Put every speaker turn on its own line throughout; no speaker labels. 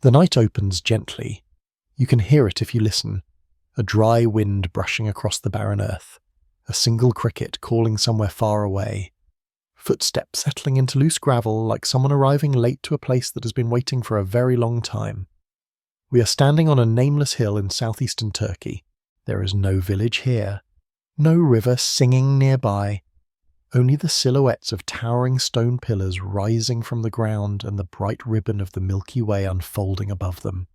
The night opens gently. You can hear it if you listen. A dry wind brushing across the barren earth. A single cricket calling somewhere far away. Footsteps settling into loose gravel like someone arriving late to a place that has been waiting for a very long time. We are standing on a nameless hill in southeastern Turkey. There is no village here. No river singing nearby. Only the silhouettes of towering stone pillars rising from the ground and the bright ribbon of the Milky Way unfolding above them.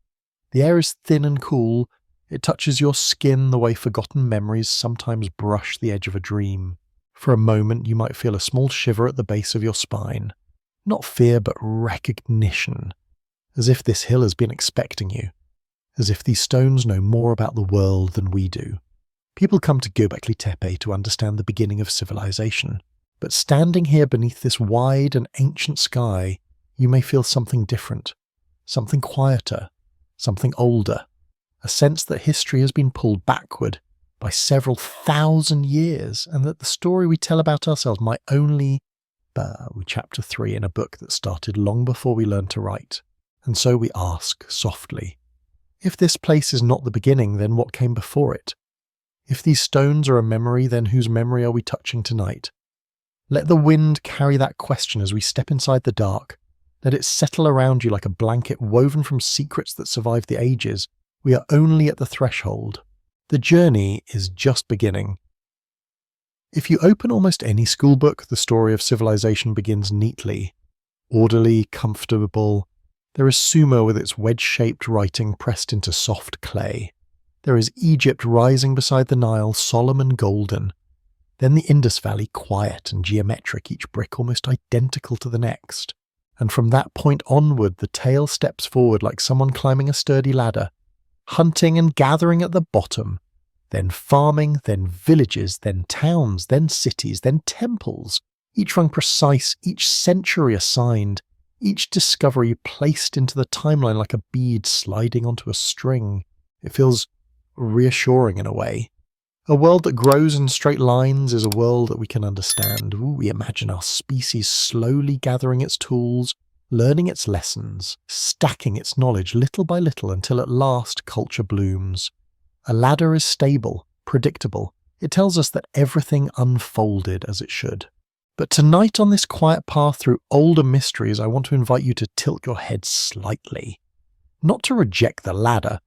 The air is thin and cool. It touches your skin the way forgotten memories sometimes brush the edge of a dream. For a moment you might feel a small shiver at the base of your spine. Not fear, but recognition. As if this hill has been expecting you. As if these stones know more about the world than we do. People come to Göbekli Tepe to understand the beginning of civilization. But standing here beneath this wide and ancient sky, you may feel something different. Something quieter. Something older. A sense that history has been pulled backward by several thousand years, and that the story we tell about ourselves might only be chapter 3 in a book that started long before we learned to write. And so we ask, softly, if this place is not the beginning, then what came before it? If these stones are a memory, then whose memory are we touching tonight? Let the wind carry that question as we step inside the dark. Let it settle around you like a blanket woven from secrets that survived the ages. We are only at the threshold. The journey is just beginning. If you open almost any school book, the story of civilization begins neatly. Orderly, comfortable. There is Sumer with its wedge-shaped writing pressed into soft clay. There is Egypt rising beside the Nile, solemn and golden. Then the Indus Valley, quiet and geometric, each brick almost identical to the next. And from that point onward, the tale steps forward like someone climbing a sturdy ladder. Hunting and gathering at the bottom, then farming, then villages, then towns, then cities, then temples, each one precise, each century assigned, each discovery placed into the timeline like a bead sliding onto a string. It feels reassuring in a way. A world that grows in straight lines is a world that we can understand. We imagine our species slowly gathering its tools, learning its lessons, stacking its knowledge little by little until at last culture blooms. A ladder is stable, predictable. It tells us that everything unfolded as it should. But tonight on this quiet path through older mysteries, I want to invite you to tilt your head slightly. Not to reject the ladder,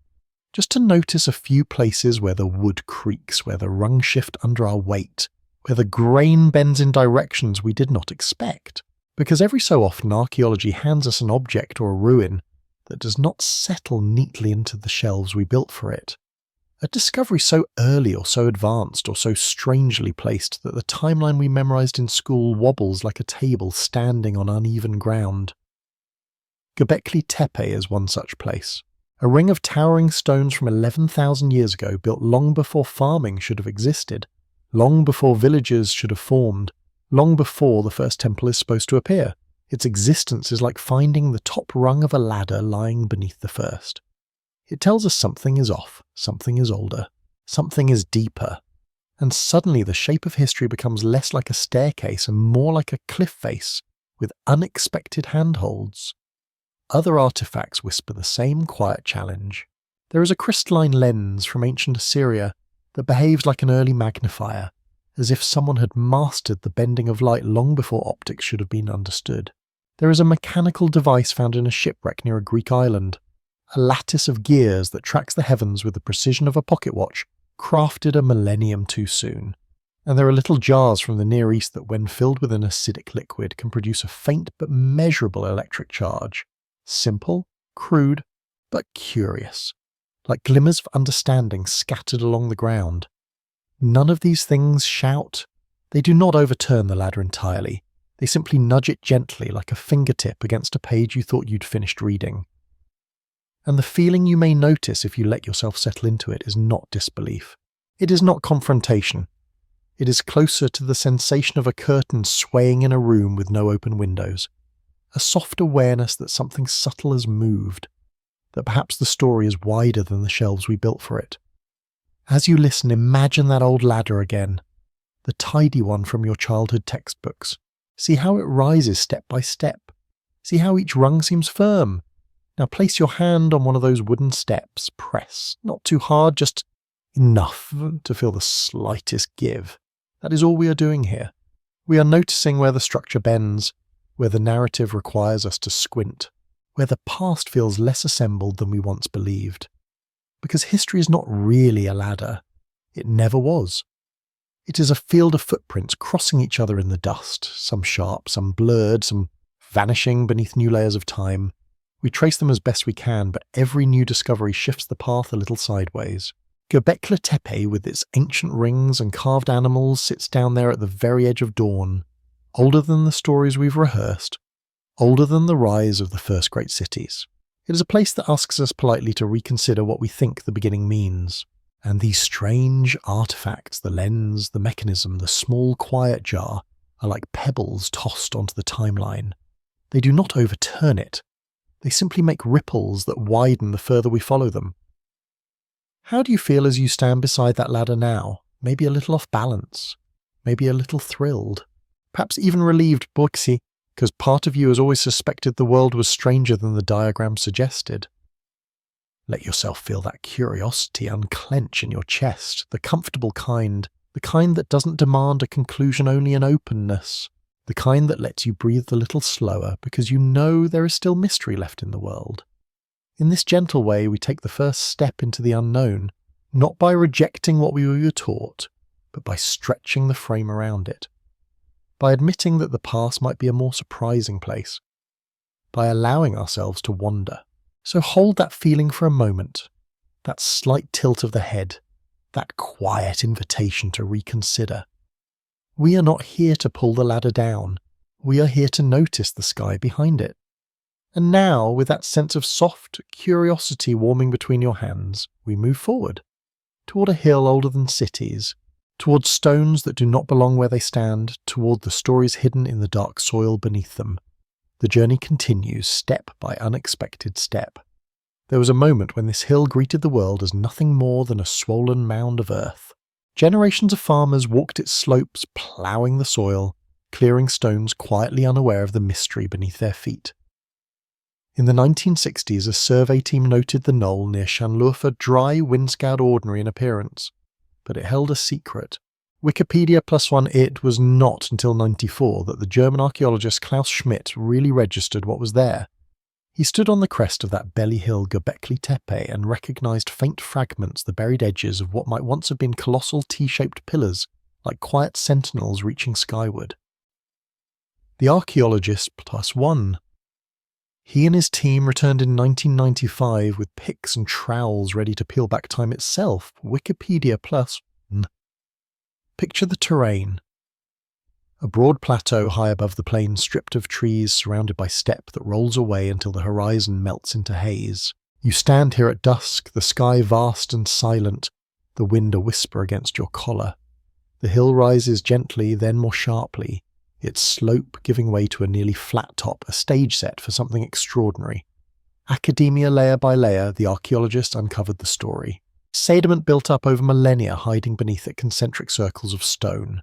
just to notice a few places where the wood creaks, where the rungs shift under our weight, where the grain bends in directions we did not expect. Because every so often archaeology hands us an object or a ruin that does not settle neatly into the shelves we built for it. A discovery so early or so advanced or so strangely placed that the timeline we memorized in school wobbles like a table standing on uneven ground. Göbekli Tepe is one such place. A ring of towering stones from 11,000 years ago, built long before farming should have existed, long before villages should have formed, long before the first temple is supposed to appear. Its existence is like finding the top rung of a ladder lying beneath the first. It tells us something is off, something is older, something is deeper, and suddenly the shape of history becomes less like a staircase and more like a cliff face with unexpected handholds. Other artifacts whisper the same quiet challenge. There is a crystalline lens from ancient Assyria that behaves like an early magnifier, as if someone had mastered the bending of light long before optics should have been understood. There is a mechanical device found in a shipwreck near a Greek island, a lattice of gears that tracks the heavens with the precision of a pocket watch, crafted a millennium too soon. And there are little jars from the Near East that, when filled with an acidic liquid, can produce a faint but measurable electric charge. Simple, crude, but curious, like glimmers of understanding scattered along the ground. None of these things shout. They do not overturn the ladder entirely. They simply nudge it gently like a fingertip against a page you thought you'd finished reading. And the feeling you may notice if you let yourself settle into it is not disbelief. It is not confrontation. It is closer to the sensation of a curtain swaying in a room with no open windows. A soft awareness that something subtle has moved, that perhaps the story is wider than the shelves we built for it. As you listen, imagine that old ladder again, the tidy one from your childhood textbooks. See how it rises step by step. See how each rung seems firm, Now place your hand on one of those wooden steps, press, not too hard, just enough to feel the slightest give. That is all we are doing here. We are noticing where the structure bends, where the narrative requires us to squint, where the past feels less assembled than we once believed. Because history is not really a ladder. It never was. It is a field of footprints crossing each other in the dust, some sharp, some blurred, some vanishing beneath new layers of time. We trace them as best we can, but every new discovery shifts the path a little sideways. Göbekli Tepe, with its ancient rings and carved animals, sits down there at the very edge of dawn, older than the stories we've rehearsed, older than the rise of the first great cities. It is a place that asks us politely to reconsider what we think the beginning means. And these strange artifacts, the lens, the mechanism, the small quiet jar, are like pebbles tossed onto the timeline. They do not overturn it. They simply make ripples that widen the further we follow them. How do you feel as you stand beside that ladder now? Maybe a little off balance. Maybe a little thrilled. Perhaps even relieved, because part of you has always suspected the world was stranger than the diagram suggested. Let yourself feel that curiosity unclench in your chest, the comfortable kind, the kind that doesn't demand a conclusion, only an openness, the kind that lets you breathe a little slower because you know there is still mystery left in the world. In this gentle way, we take the first step into the unknown, not by rejecting what we were taught, but by stretching the frame around it, by admitting that the past might be a more surprising place, by allowing ourselves to wander. So hold that feeling for a moment, that slight tilt of the head, that quiet invitation to reconsider. We are not here to pull the ladder down. We are here to notice the sky behind it. And now, with that sense of soft curiosity warming between your hands, we move forward, toward a hill older than cities, toward stones that do not belong where they stand, toward the stories hidden in the dark soil beneath them. The journey continues, step by unexpected step. There was a moment when this hill greeted the world as nothing more than a swollen mound of earth. Generations of farmers walked its slopes, ploughing the soil, clearing stones quietly unaware of the mystery beneath their feet. In the 1960s, a survey team noted the knoll near Şanlıurfa dry, wind-scoured, ordinary in appearance, but it held a secret. Wikipedia +1 it was not until 1994 that the German archaeologist Klaus Schmidt really registered what was there. He stood on the crest of that belly hill Göbekli Tepe and recognised faint fragments, the buried edges of what might once have been colossal T-shaped pillars, like quiet sentinels reaching skyward. The archaeologist +1. He and his team returned in 1995 with picks and trowels ready to peel back time itself. Wikipedia +1. Picture the terrain. A broad plateau high above the plain, stripped of trees, surrounded by steppe that rolls away until the horizon melts into haze. You stand here at dusk, the sky vast and silent, the wind a whisper against your collar. The hill rises gently, then more sharply, its slope giving way to a nearly flat top, a stage set for something extraordinary. Academia layer by layer, the archaeologist uncovered the story. Sediment built up over millennia hiding beneath it, concentric circles of stone.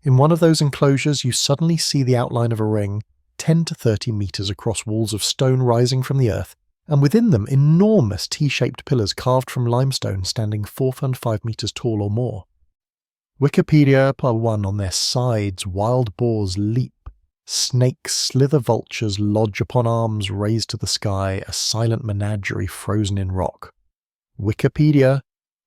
In one of those enclosures you suddenly see the outline of a ring, 10 to 30 metres across, walls of stone rising from the earth, and within them enormous T-shaped pillars carved from limestone standing 4 and 5 metres tall or more. Wikipedia +1 on their sides, wild boars leap, snakes slither, vultures lodge upon arms raised to the sky, a silent menagerie frozen in rock. Wikipedia,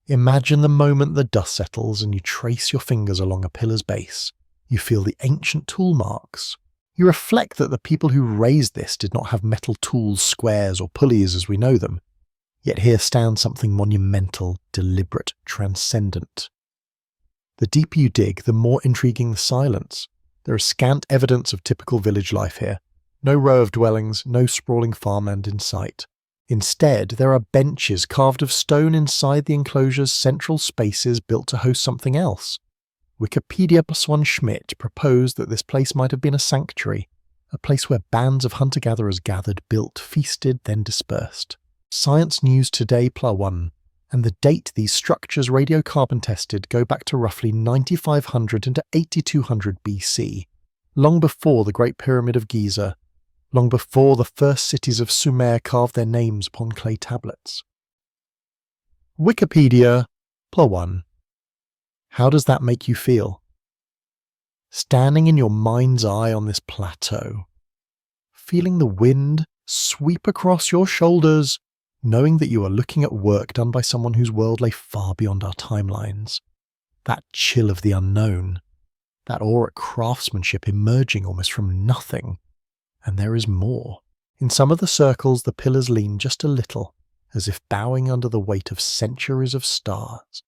imagine the moment the dust settles and you trace your fingers along a pillar's base. You feel the ancient tool marks. You reflect that the people who raised this did not have metal tools, squares or pulleys as we know them. Yet here stands something monumental, deliberate, transcendent. The deeper you dig, the more intriguing the silence. There is scant evidence of typical village life here. No row of dwellings, no sprawling farmland in sight. Instead, there are benches carved of stone inside the enclosure's central spaces built to host something else. Wikipedia +1 Schmidt proposed that this place might have been a sanctuary, a place where bands of hunter-gatherers gathered, built, feasted, then dispersed. Science News Today +1, and the date these structures radiocarbon tested go back to roughly 9500 into 8200 BC, long before the Great Pyramid of Giza, long before the first cities of Sumer carved their names upon clay tablets. Wikipedia, +1. How does that make you feel? Standing in your mind's eye on this plateau, feeling the wind sweep across your shoulders, knowing that you are looking at work done by someone whose world lay far beyond our timelines. That chill of the unknown, that auric craftsmanship emerging almost from nothing. And there is more. In some of the circles, the pillars lean just a little, as if bowing under the weight of centuries of stars.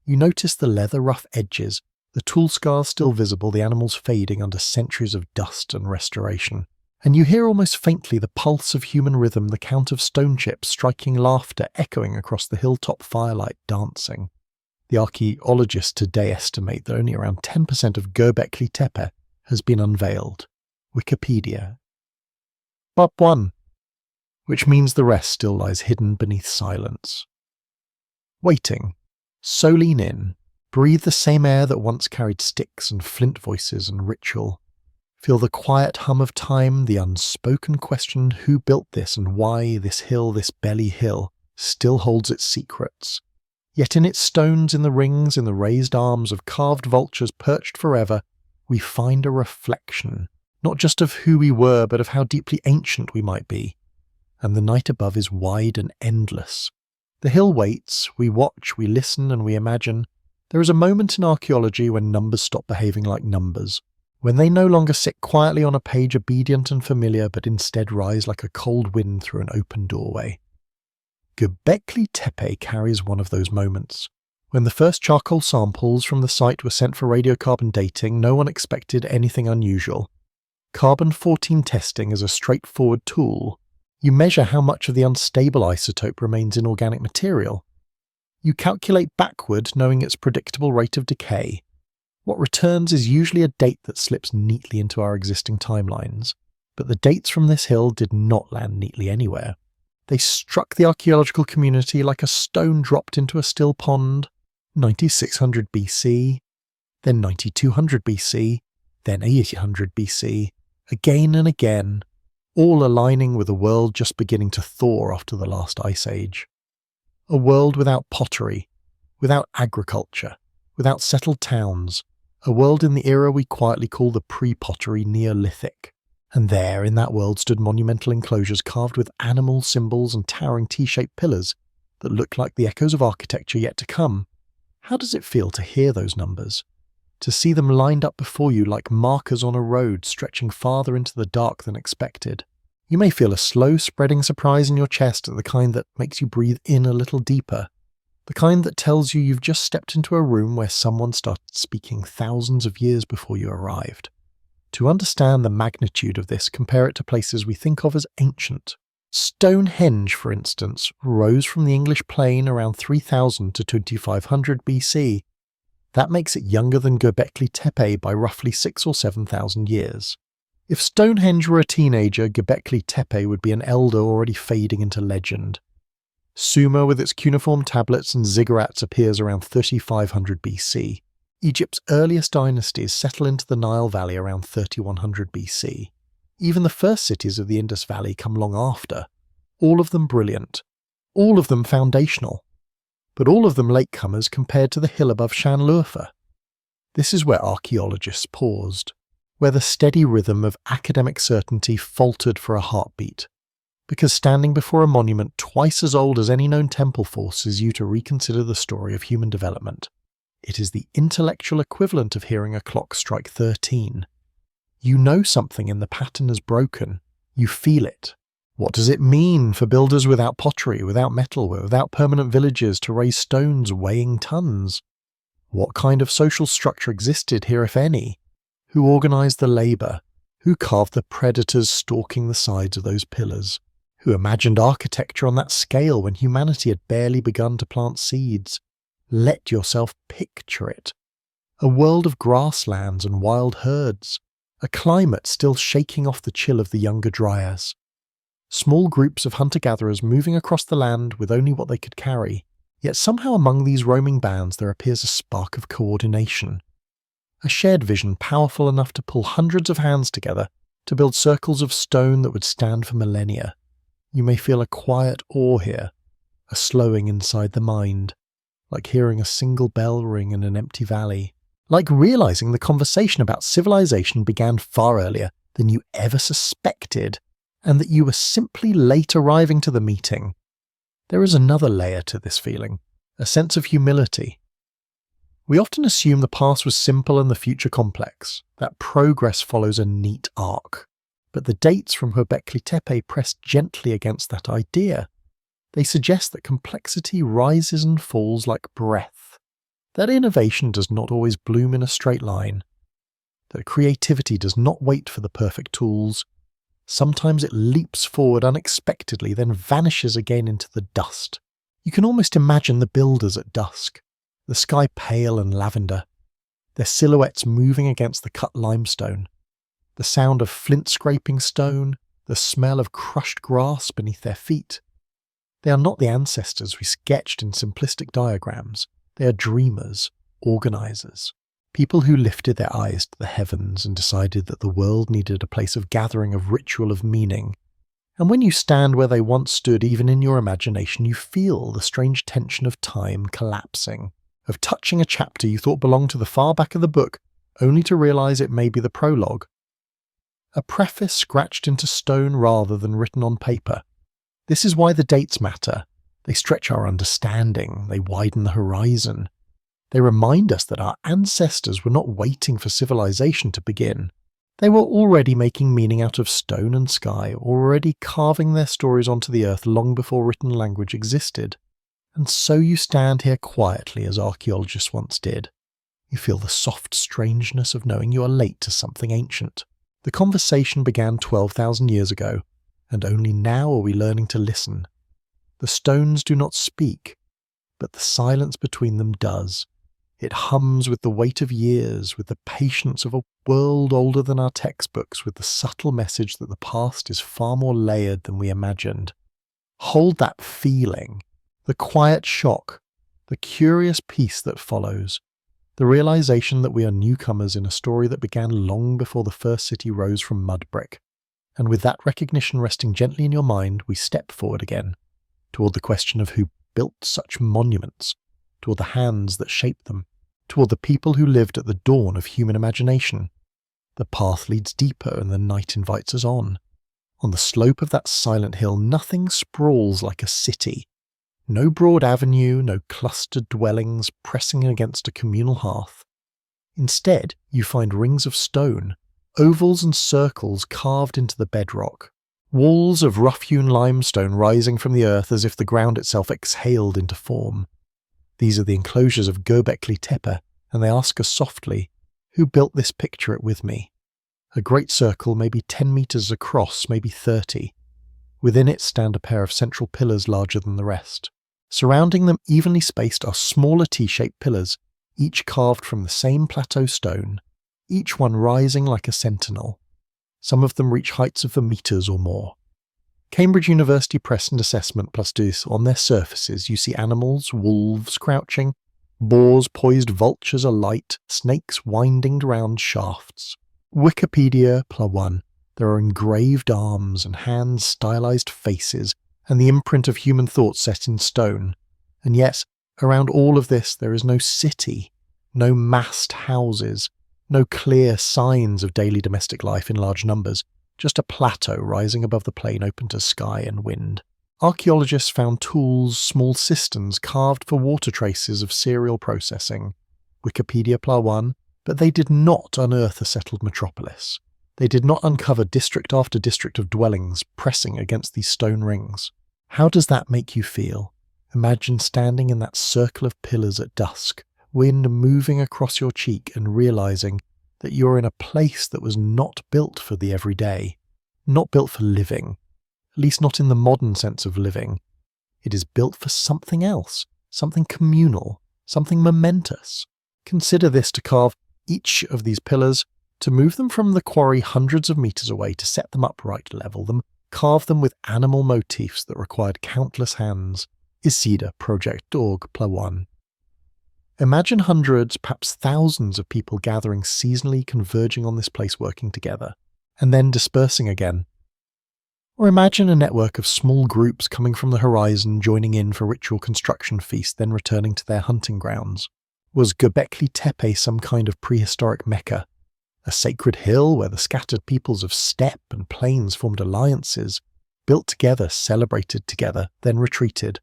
You notice the leather rough edges, the tool scars still visible, the animals fading under centuries of dust and restoration. And you hear almost faintly the pulse of human rhythm, the count of stone chips striking laughter echoing across the hilltop firelight dancing. The archaeologists today estimate that only around 10% of Göbekli Tepe has been unveiled. Wikipedia. But 1, which means the rest still lies hidden beneath silence. Waiting. So lean in. Breathe the same air that once carried sticks and flint voices and ritual. Feel the quiet hum of time, the unspoken question who built this and why this hill, this belly hill, still holds its secrets. Yet in its stones, in the rings, in the raised arms of carved vultures perched forever, we find a reflection, not just of who we were, but of how deeply ancient we might be. And the night above is wide and endless. The hill waits, we watch, we listen, and we imagine. There is a moment in archaeology when numbers stop behaving like numbers, when they no longer sit quietly on a page obedient and familiar, but instead rise like a cold wind through an open doorway. Göbekli Tepe carries one of those moments. When the first charcoal samples from the site were sent for radiocarbon dating, no one expected anything unusual. Carbon-14 testing is a straightforward tool. You measure how much of the unstable isotope remains in organic material. You calculate backward, knowing its predictable rate of decay. What returns is usually a date that slips neatly into our existing timelines. But the dates from this hill did not land neatly anywhere. They struck the archaeological community like a stone dropped into a still pond. 9600 BC, then 9200 BC, then 800 BC, again and again, all aligning with a world just beginning to thaw after the last ice age. A world without pottery, without agriculture, without settled towns, a world in the era we quietly call the Pre-Pottery Neolithic. And there, in that world, stood monumental enclosures carved with animal symbols and towering T-shaped pillars that looked like the echoes of architecture yet to come. How does it feel to hear those numbers? To see them lined up before you like markers on a road stretching farther into the dark than expected? You may feel a slow spreading surprise in your chest, the kind that makes you breathe in a little deeper. The kind that tells you you've just stepped into a room where someone started speaking thousands of years before you arrived. To understand the magnitude of this, compare it to places we think of as ancient. Stonehenge, for instance, rose from the English plain around 3000 to 2500 BC. That makes it younger than Göbekli Tepe by roughly 6,000 or 7,000 years. If Stonehenge were a teenager, Göbekli Tepe would be an elder already fading into legend. Sumer with its cuneiform tablets and ziggurats appears around 3500 BC. Egypt's earliest dynasties settle into the Nile Valley around 3100 BC. Even the first cities of the Indus Valley come long after. All of them brilliant. All of them foundational. But all of them latecomers compared to the hill above Şanlıurfa. This is where archaeologists paused, where the steady rhythm of academic certainty faltered for a heartbeat. Because standing before a monument twice as old as any known temple forces you to reconsider the story of human development. It is the intellectual equivalent of hearing a clock strike 13. You know something in the pattern is broken. You feel it. What does it mean for builders without pottery, without metal, without permanent villages to raise stones weighing tons? What kind of social structure existed here, if any? Who organised the labour? Who carved the predators stalking the sides of those pillars? Who imagined architecture on that scale when humanity had barely begun to plant seeds? Let yourself picture it. A world of grasslands and wild herds. A climate still shaking off the chill of the younger dryas. Small groups of hunter-gatherers moving across the land with only what they could carry. Yet somehow among these roaming bands there appears a spark of coordination. A shared vision powerful enough to pull hundreds of hands together to build circles of stone that would stand for millennia. You may feel a quiet awe here, a slowing inside the mind, like hearing a single bell ring in an empty valley, like realizing the conversation about civilization began far earlier than you ever suspected, and that you were simply late arriving to the meeting. There is another layer to this feeling, a sense of humility. We often assume the past was simple and the future complex, that progress follows a neat arc. But the dates from Göbekli Tepe press gently against that idea. They suggest that complexity rises and falls like breath, that innovation does not always bloom in a straight line, that creativity does not wait for the perfect tools. Sometimes it leaps forward unexpectedly, then vanishes again into the dust. You can almost imagine the builders at dusk, the sky pale and lavender, their silhouettes moving against the cut limestone, the sound of flint scraping stone, the smell of crushed grass beneath their feet. They are not the ancestors we sketched in simplistic diagrams. They are dreamers, organisers, people who lifted their eyes to the heavens and decided that the world needed a place of gathering, of ritual, of meaning. And when you stand where they once stood, even in your imagination, you feel the strange tension of time collapsing, of touching a chapter you thought belonged to the far back of the book, only to realise it may be the prologue. A preface scratched into stone rather than written on paper. This is why the dates matter. They stretch our understanding, they widen the horizon. They remind us that our ancestors were not waiting for civilization to begin. They were already making meaning out of stone and sky, already carving their stories onto the earth long before written language existed. And so you stand here quietly as archaeologists once did. You feel the soft strangeness of knowing you are late to something ancient. The conversation began 12,000 years ago, and only now are we learning to listen. The stones do not speak, but the silence between them does. It hums with the weight of years, with the patience of a world older than our textbooks, with the subtle message that the past is far more layered than we imagined. Hold that feeling, the quiet shock, the curious peace that follows, the realization that we are newcomers in a story that began long before the first city rose from mud brick. And with that recognition resting gently in your mind, we step forward again, toward the question of who built such monuments, toward the hands that shaped them, toward the people who lived at the dawn of human imagination. The path leads deeper and the night invites us on. On the slope of that silent hill, nothing sprawls like a city. No broad avenue, no clustered dwellings pressing against a communal hearth. Instead, you find rings of stone, ovals and circles carved into the bedrock, walls of rough-hewn limestone rising from the earth as if the ground itself exhaled into form. These are the enclosures of Göbekli Tepe, and they ask us softly, who built this picture it with me? A great circle, maybe 10 meters across, maybe 30. Within it stand a pair of central pillars larger than the rest. Surrounding them, evenly spaced, are smaller T-shaped pillars, each carved from the same plateau stone, each one rising like a sentinel. Some of them reach heights of the meters or more. Cambridge University Press and Assessment plus this, on their surfaces you see animals, wolves crouching, boars poised vultures alight, snakes winding round shafts. Wikipedia +1. There are engraved arms and hands, stylized faces, and the imprint of human thought set in stone. And yet, around all of this there is no city, no massed houses, no clear signs of daily domestic life in large numbers, just a plateau rising above the plain open to sky and wind. Archaeologists found tools, small cisterns carved for water traces of cereal processing. Wikipedia +1, but they did not unearth a settled metropolis. They did not uncover district after district of dwellings pressing against these stone rings. How does that make you feel? Imagine standing in that circle of pillars at dusk, wind moving across your cheek and realizing that you're in a place that was not built for the everyday, not built for living, at least not in the modern sense of living. It is built for something else, something communal, something momentous. Consider this: to carve each of these pillars, to move them from the quarry hundreds of meters away, to set them upright, level them, carve them with animal motifs that required countless hands. Isida.org +1. Imagine hundreds, perhaps thousands of people gathering seasonally, converging on this place, working together. and then dispersing again. Or imagine a network of small groups coming from the horizon joining in for ritual construction feast, then returning to their hunting grounds. Was Göbekli Tepe some kind of prehistoric Mecca? A sacred hill where the scattered peoples of steppe and plains formed alliances, built together, celebrated together, then retreated?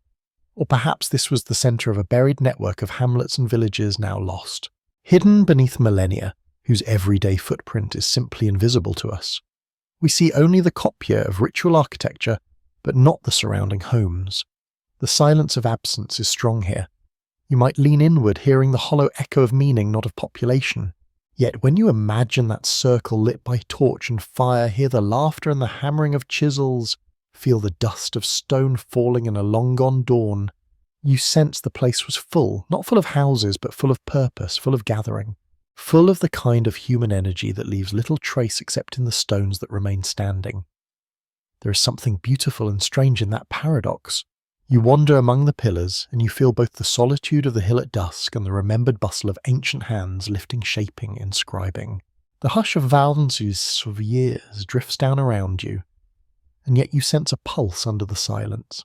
Or perhaps this was the centre of a buried network of hamlets and villages now lost, hidden beneath millennia, whose everyday footprint is simply invisible to us. We see only the kopje of ritual architecture, but not the surrounding homes. The silence of absence is strong here. You might lean inward, hearing the hollow echo of meaning, not of population. Yet when you imagine that circle lit by torch and fire, hear the laughter and the hammering of chisels, feel the dust of stone falling in a long-gone dawn, you sense the place was full, not full of houses, but full of purpose, full of gathering, full of the kind of human energy that leaves little trace except in the stones that remain standing. There is something beautiful and strange in that paradox. You wander among the pillars, and you feel both the solitude of the hill at dusk and the remembered bustle of ancient hands lifting, shaping, inscribing. The hush of thousands of years drifts down around you, and yet you sense a pulse under the silence.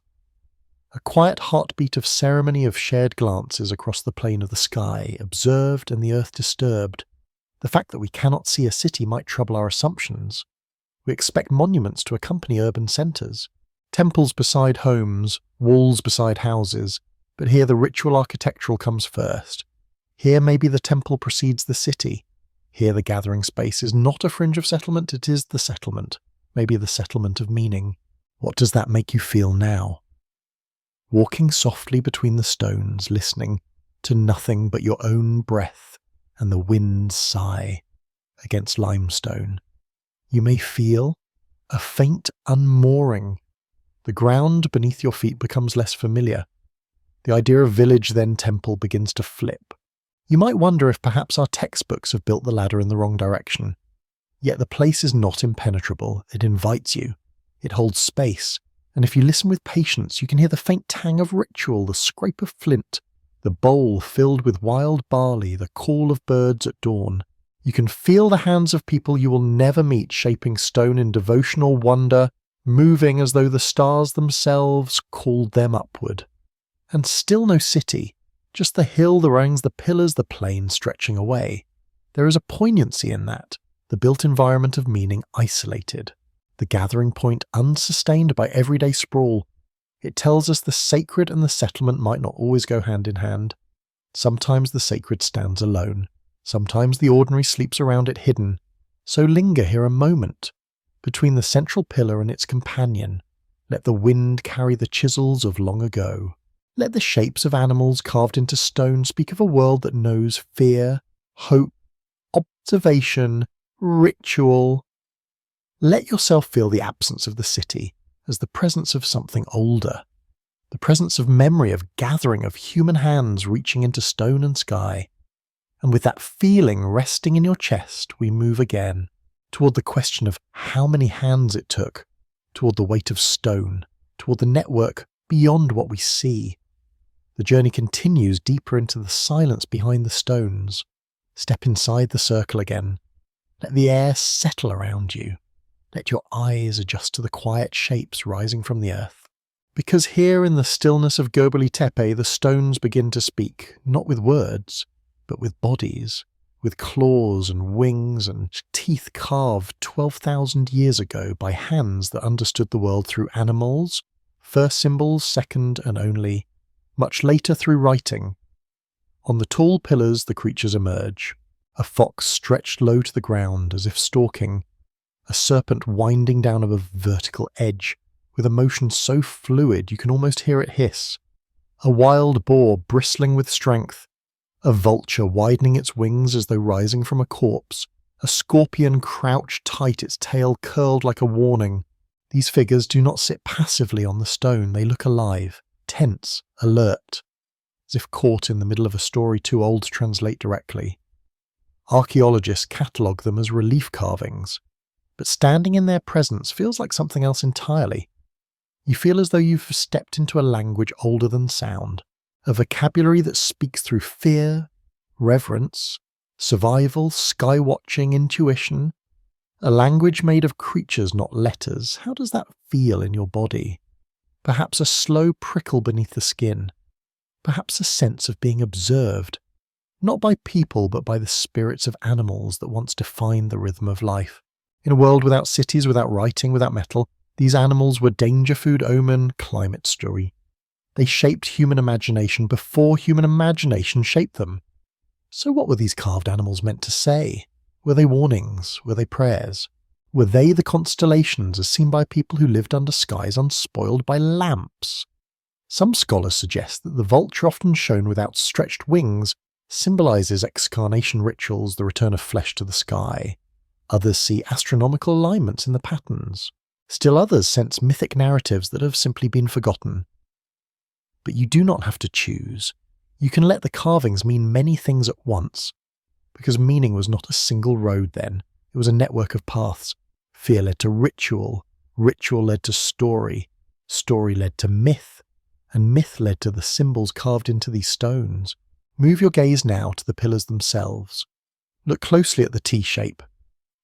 A quiet heartbeat of ceremony, of shared glances across the plane of the sky, observed and the earth disturbed. The fact that we cannot see a city might trouble our assumptions. We expect monuments to accompany urban centres, temples beside homes, walls beside houses, but here the ritual architectural comes first. Here maybe the temple precedes the city. Here the gathering space is not a fringe of settlement, it is the settlement, maybe the settlement of meaning. What does that make you feel now? Walking softly between the stones, listening to nothing but your own breath and the wind's sigh against limestone, you may feel a faint unmooring. The ground beneath your feet becomes less familiar. The idea of village then temple begins to flip. You might wonder if perhaps our textbooks have built the ladder in the wrong direction. Yet the place is not impenetrable. It invites you. It holds space. And if you listen with patience, you can hear the faint tang of ritual, the scrape of flint, the bowl filled with wild barley, the call of birds at dawn. You can feel the hands of people you will never meet shaping stone in devotional wonder, moving as though the stars themselves called them upward. And still no city, just the hill that rangs the pillars, the plain stretching away. There is a poignancy in that, the built environment of meaning isolated, the gathering point unsustained by everyday sprawl. It tells us the sacred and the settlement might not always go hand in hand. Sometimes the sacred stands alone. Sometimes the ordinary sleeps around it hidden. So linger here a moment. Between the central pillar and its companion, let the wind carry the chisels of long ago. Let the shapes of animals carved into stone speak of a world that knows fear, hope, observation, ritual. Let yourself feel the absence of the city as the presence of something older, the presence of memory, of gathering, of human hands reaching into stone and sky. And with that feeling resting in your chest, we move again, toward the question of how many hands it took, toward the weight of stone, toward the network beyond what we see. The journey continues deeper into the silence behind the stones. Step inside the circle again. Let the air settle around you. Let your eyes adjust to the quiet shapes rising from the earth. Because here in the stillness of Göbekli Tepe, the stones begin to speak, not with words, but with bodies, with claws and wings and teeth carved 12,000 years ago by hands that understood the world through animals, first symbols, second and only, much later through writing. On the tall pillars the creatures emerge, a fox stretched low to the ground as if stalking, a serpent winding down a vertical edge, with a motion so fluid you can almost hear it hiss, a wild boar bristling with strength, a vulture widening its wings as though rising from a corpse, a scorpion crouched tight, its tail curled like a warning. These figures do not sit passively on the stone, they look alive, tense, alert, as if caught in the middle of a story too old to translate directly. Archaeologists catalogue them as relief carvings, but standing in their presence feels like something else entirely. You feel as though you've stepped into a language older than sound, a vocabulary that speaks through fear, reverence, survival, sky-watching, intuition, A language made of creatures, not letters. How does that feel in your body? Perhaps a slow prickle beneath the skin. Perhaps a sense of being observed, not by people but by the spirits of animals that once defined the rhythm of life. In a world without cities, without writing, without metal, these animals were danger food, omen, climate story. They shaped human imagination before human imagination shaped them. So what were these carved animals meant to say? Were they warnings? Were they prayers? Were they the constellations as seen by people who lived under skies unspoiled by lamps? Some scholars suggest that the vulture, often shown with outstretched wings, symbolises excarnation rituals, the return of flesh to the sky. Others see astronomical alignments in the patterns. Still others sense mythic narratives that have simply been forgotten. But you do not have to choose. You can let the carvings mean many things at once, because meaning was not a single road then. It was a network of paths. Fear led to ritual, ritual led to story, story led to myth, and myth led to the symbols carved into these stones. Move your gaze now to the pillars themselves. Look closely at the T-shape.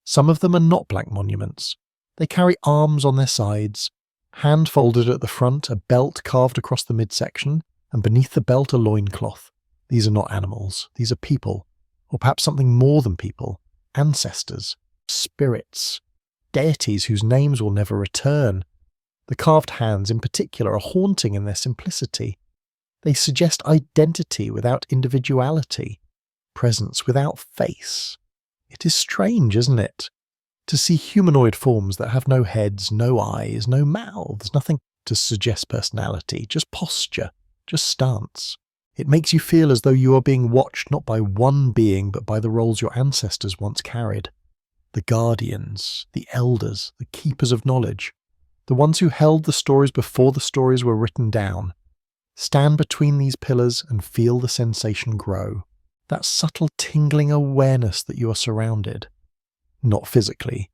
Some of them are not blank monuments. They carry arms on their sides, hand folded at the front, a belt carved across the midsection, and beneath the belt a loincloth. These are not animals. These are people. Or perhaps something more than people, ancestors, spirits, deities whose names will never return. The carved hands in particular are haunting in their simplicity. They suggest identity without individuality, presence without face. It is strange, isn't it, to see humanoid forms that have no heads, no eyes, no mouths, nothing to suggest personality, just posture, just stance. It makes you feel as though you are being watched not by one being but by the roles your ancestors once carried. The guardians, the elders, the keepers of knowledge, the ones who held the stories before the stories were written down. Stand between these pillars and feel the sensation grow, that subtle tingling awareness that you are surrounded. Not physically,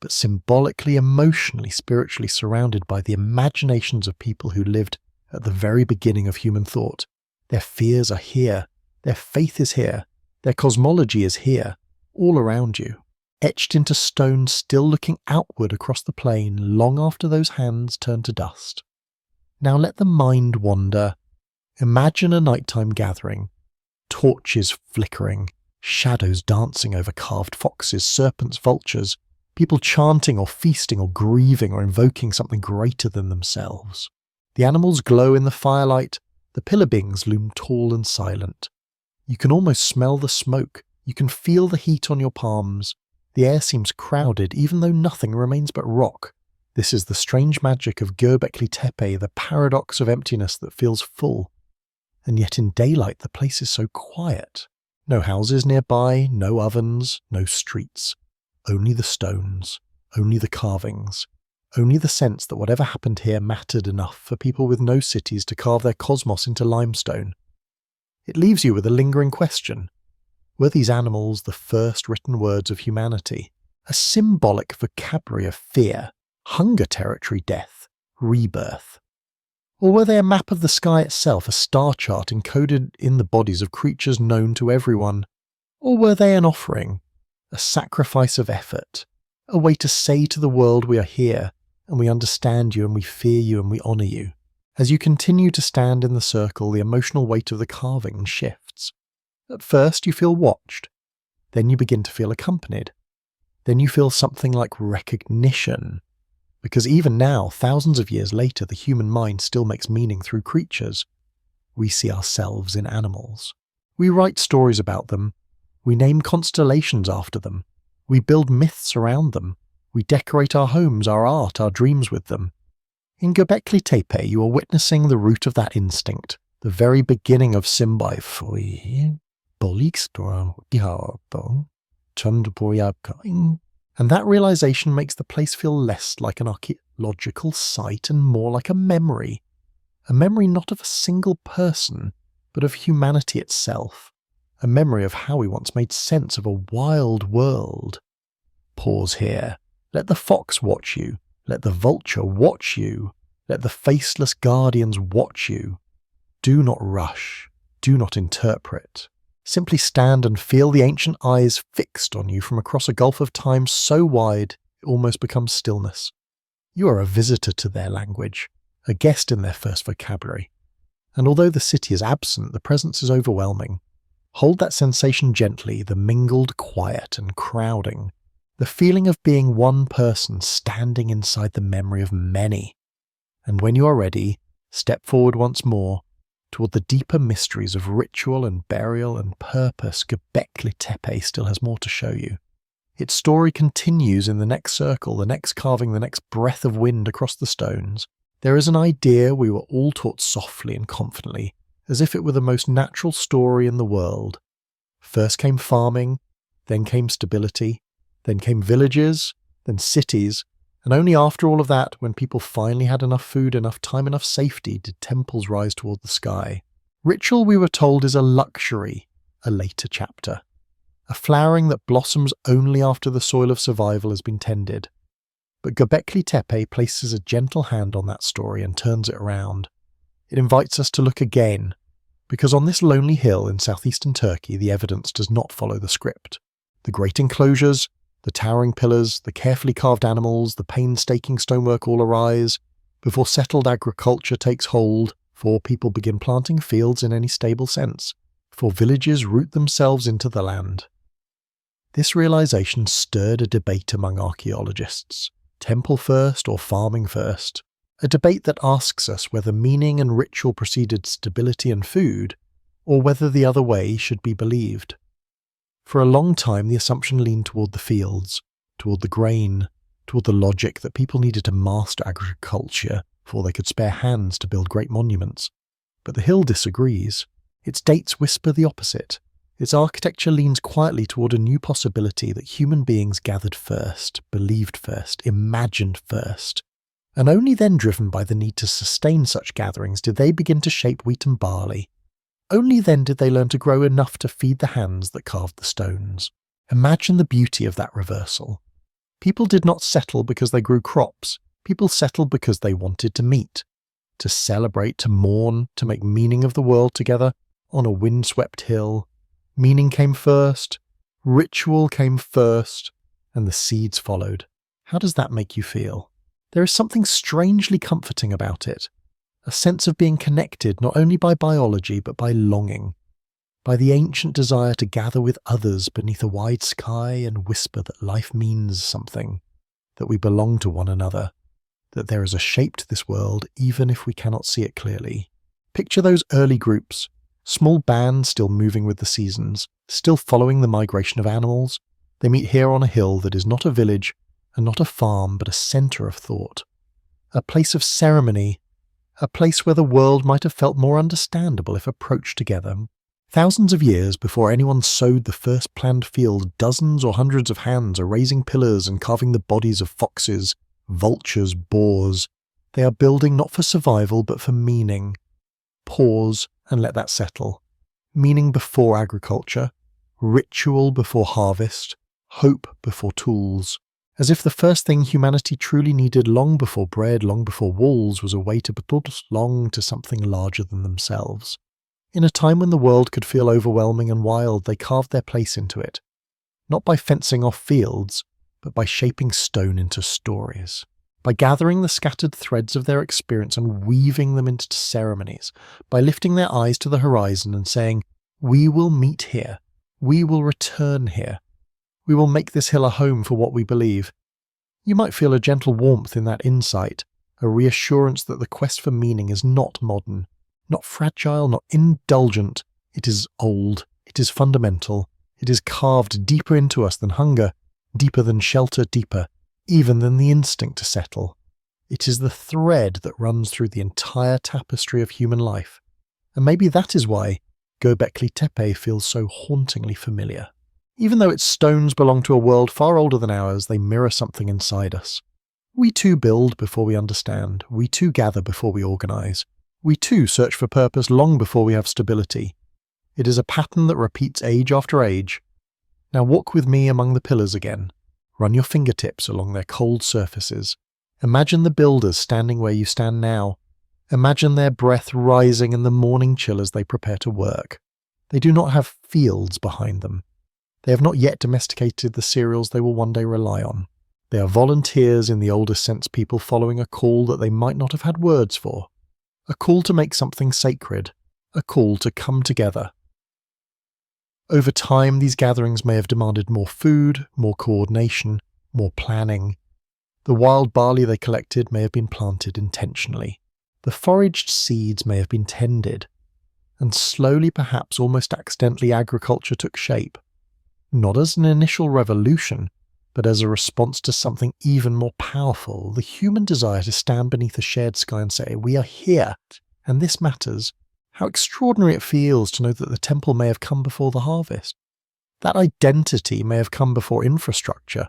but symbolically, emotionally, spiritually surrounded by the imaginations of people who lived at the very beginning of human thought. Their fears are here, their faith is here, their cosmology is here, all around you, etched into stone, still looking outward across the plain long after those hands turn to dust. Now let the mind wander. Imagine a nighttime gathering, torches flickering, shadows dancing over carved foxes, serpents, vultures, people chanting or feasting or grieving or invoking something greater than themselves. The animals glow in the firelight. The pillar beings loom tall and silent. You can almost smell the smoke. You can feel the heat on your palms. The air seems crowded, even though nothing remains but rock. This is the strange magic of Göbekli Tepe, the paradox of emptiness that feels full. And yet in daylight the place is so quiet. No houses nearby, no ovens, no streets. Only the stones, only the carvings. Only the sense that whatever happened here mattered enough for people with no cities to carve their cosmos into limestone. It leaves you with a lingering question. Were these animals the first written words of humanity? A symbolic vocabulary of fear, hunger territory, death, rebirth? Or were they a map of the sky itself, a star chart encoded in the bodies of creatures known to everyone? Or were they an offering, a sacrifice of effort, a way to say to the world we are here, and we understand you and we fear you and we honour you? As you continue to stand in the circle, the emotional weight of the carving shifts. At first you feel watched, then you begin to feel accompanied, then you feel something like recognition. Because even now, thousands of years later, the human mind still makes meaning through creatures. We see ourselves in animals. We write stories about them. We name constellations after them. We build myths around them. We decorate our homes, our art, our dreams with them. In Göbekli Tepe, you are witnessing the root of that instinct, the very beginning of symbiosis. And that realization makes the place feel less like an archaeological site and more like a memory not of a single person, but of humanity itself, a memory of how we once made sense of a wild world. Pause here. Let the fox watch you. Let the vulture watch you. Let the faceless guardians watch you. Do not rush. Do not interpret. Simply stand and feel the ancient eyes fixed on you from across a gulf of time so wide it almost becomes stillness. You are a visitor to their language, a guest in their first vocabulary. And although the city is absent, the presence is overwhelming. Hold that sensation gently, the mingled quiet and crowding, the feeling of being one person standing inside the memory of many. And when you are ready, step forward once more toward the deeper mysteries of ritual and burial and purpose. Göbekli Tepe still has more to show you. Its story continues in the next circle, the next carving, the next breath of wind across the stones. There is an idea we were all taught softly and confidently, as if it were the most natural story in the world. First came farming, then came stability, then came villages, then cities, and only after all of that, when people finally had enough food, enough time, enough safety, did temples rise toward the sky. Ritual, we were told, is a luxury, a later chapter. A flowering that blossoms only after the soil of survival has been tended. But Göbekli Tepe places a gentle hand on that story and turns it around. It invites us to look again, because on this lonely hill in southeastern Turkey, the evidence does not follow the script. The great enclosures, the towering pillars, the carefully carved animals, the painstaking stonework all arise before settled agriculture takes hold, before people begin planting fields in any stable sense, before villages root themselves into the land. This realization stirred a debate among archaeologists, temple first or farming first, a debate that asks us whether meaning and ritual preceded stability and food, or whether the other way should be believed. For a long time, the assumption leaned toward the fields, toward the grain, toward the logic that people needed to master agriculture before they could spare hands to build great monuments. But the hill disagrees. Its dates whisper the opposite. Its architecture leans quietly toward a new possibility that human beings gathered first, believed first, imagined first. And only then, driven by the need to sustain such gatherings, did they begin to shape wheat and barley. Only then did they learn to grow enough to feed the hands that carved the stones. Imagine the beauty of that reversal. People did not settle because they grew crops. People settled because they wanted to meet, to celebrate, to mourn, to make meaning of the world together on a windswept hill. Meaning came first, ritual came first, and the seeds followed. How does that make you feel? There is something strangely comforting about it. A sense of being connected not only by biology but by longing, by the ancient desire to gather with others beneath a wide sky and whisper that life means something, that we belong to one another, that there is a shape to this world even if we cannot see it clearly. Picture those early groups, small bands still moving with the seasons, still following the migration of animals. They meet here on a hill that is not a village and not a farm but a centre of thought, a place of ceremony, a place where the world might have felt more understandable if approached together. Thousands of years before anyone sowed the first planned field, dozens or hundreds of hands are raising pillars and carving the bodies of foxes, vultures, boars. They are building not for survival but for meaning. Pause and let that settle. Meaning before agriculture, ritual before harvest, hope before tools. As if the first thing humanity truly needed long before bread, long before walls, was a way to belong to something larger than themselves. In a time when the world could feel overwhelming and wild, they carved their place into it, not by fencing off fields, but by shaping stone into stories, by gathering the scattered threads of their experience and weaving them into ceremonies, by lifting their eyes to the horizon and saying, "We will meet here, we will return here. We will make this hill a home for what we believe." You might feel a gentle warmth in that insight, a reassurance that the quest for meaning is not modern, not fragile, not indulgent. It is old, it is fundamental, it is carved deeper into us than hunger, deeper than shelter, deeper even than the instinct to settle. It is the thread that runs through the entire tapestry of human life. And maybe that is why Göbekli Tepe feels so hauntingly familiar. Even though its stones belong to a world far older than ours, they mirror something inside us. We too build before we understand. We too gather before we organize. We too search for purpose long before we have stability. It is a pattern that repeats age after age. Now walk with me among the pillars again. Run your fingertips along their cold surfaces. Imagine the builders standing where you stand now. Imagine their breath rising in the morning chill as they prepare to work. They do not have fields behind them. They have not yet domesticated the cereals they will one day rely on. They are volunteers in the oldest sense, people following a call that they might not have had words for. A call to make something sacred. A call to come together. Over time, these gatherings may have demanded more food, more coordination, more planning. The wild barley they collected may have been planted intentionally. The foraged seeds may have been tended. And slowly, perhaps almost accidentally, agriculture took shape. Not as an initial revolution, but as a response to something even more powerful, the human desire to stand beneath a shared sky and say, "We are here, and this matters." How extraordinary it feels to know that the temple may have come before the harvest. That identity may have come before infrastructure.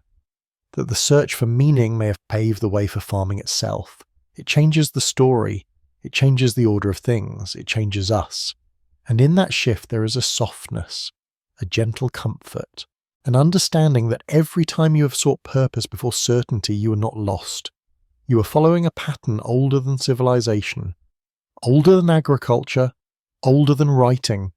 That the search for meaning may have paved the way for farming itself. It changes the story. It changes the order of things. It changes us. And in that shift there is a softness, a gentle comfort, an understanding that every time you have sought purpose before certainty, you are not lost. You are following a pattern older than civilization. Older than agriculture, older than writing,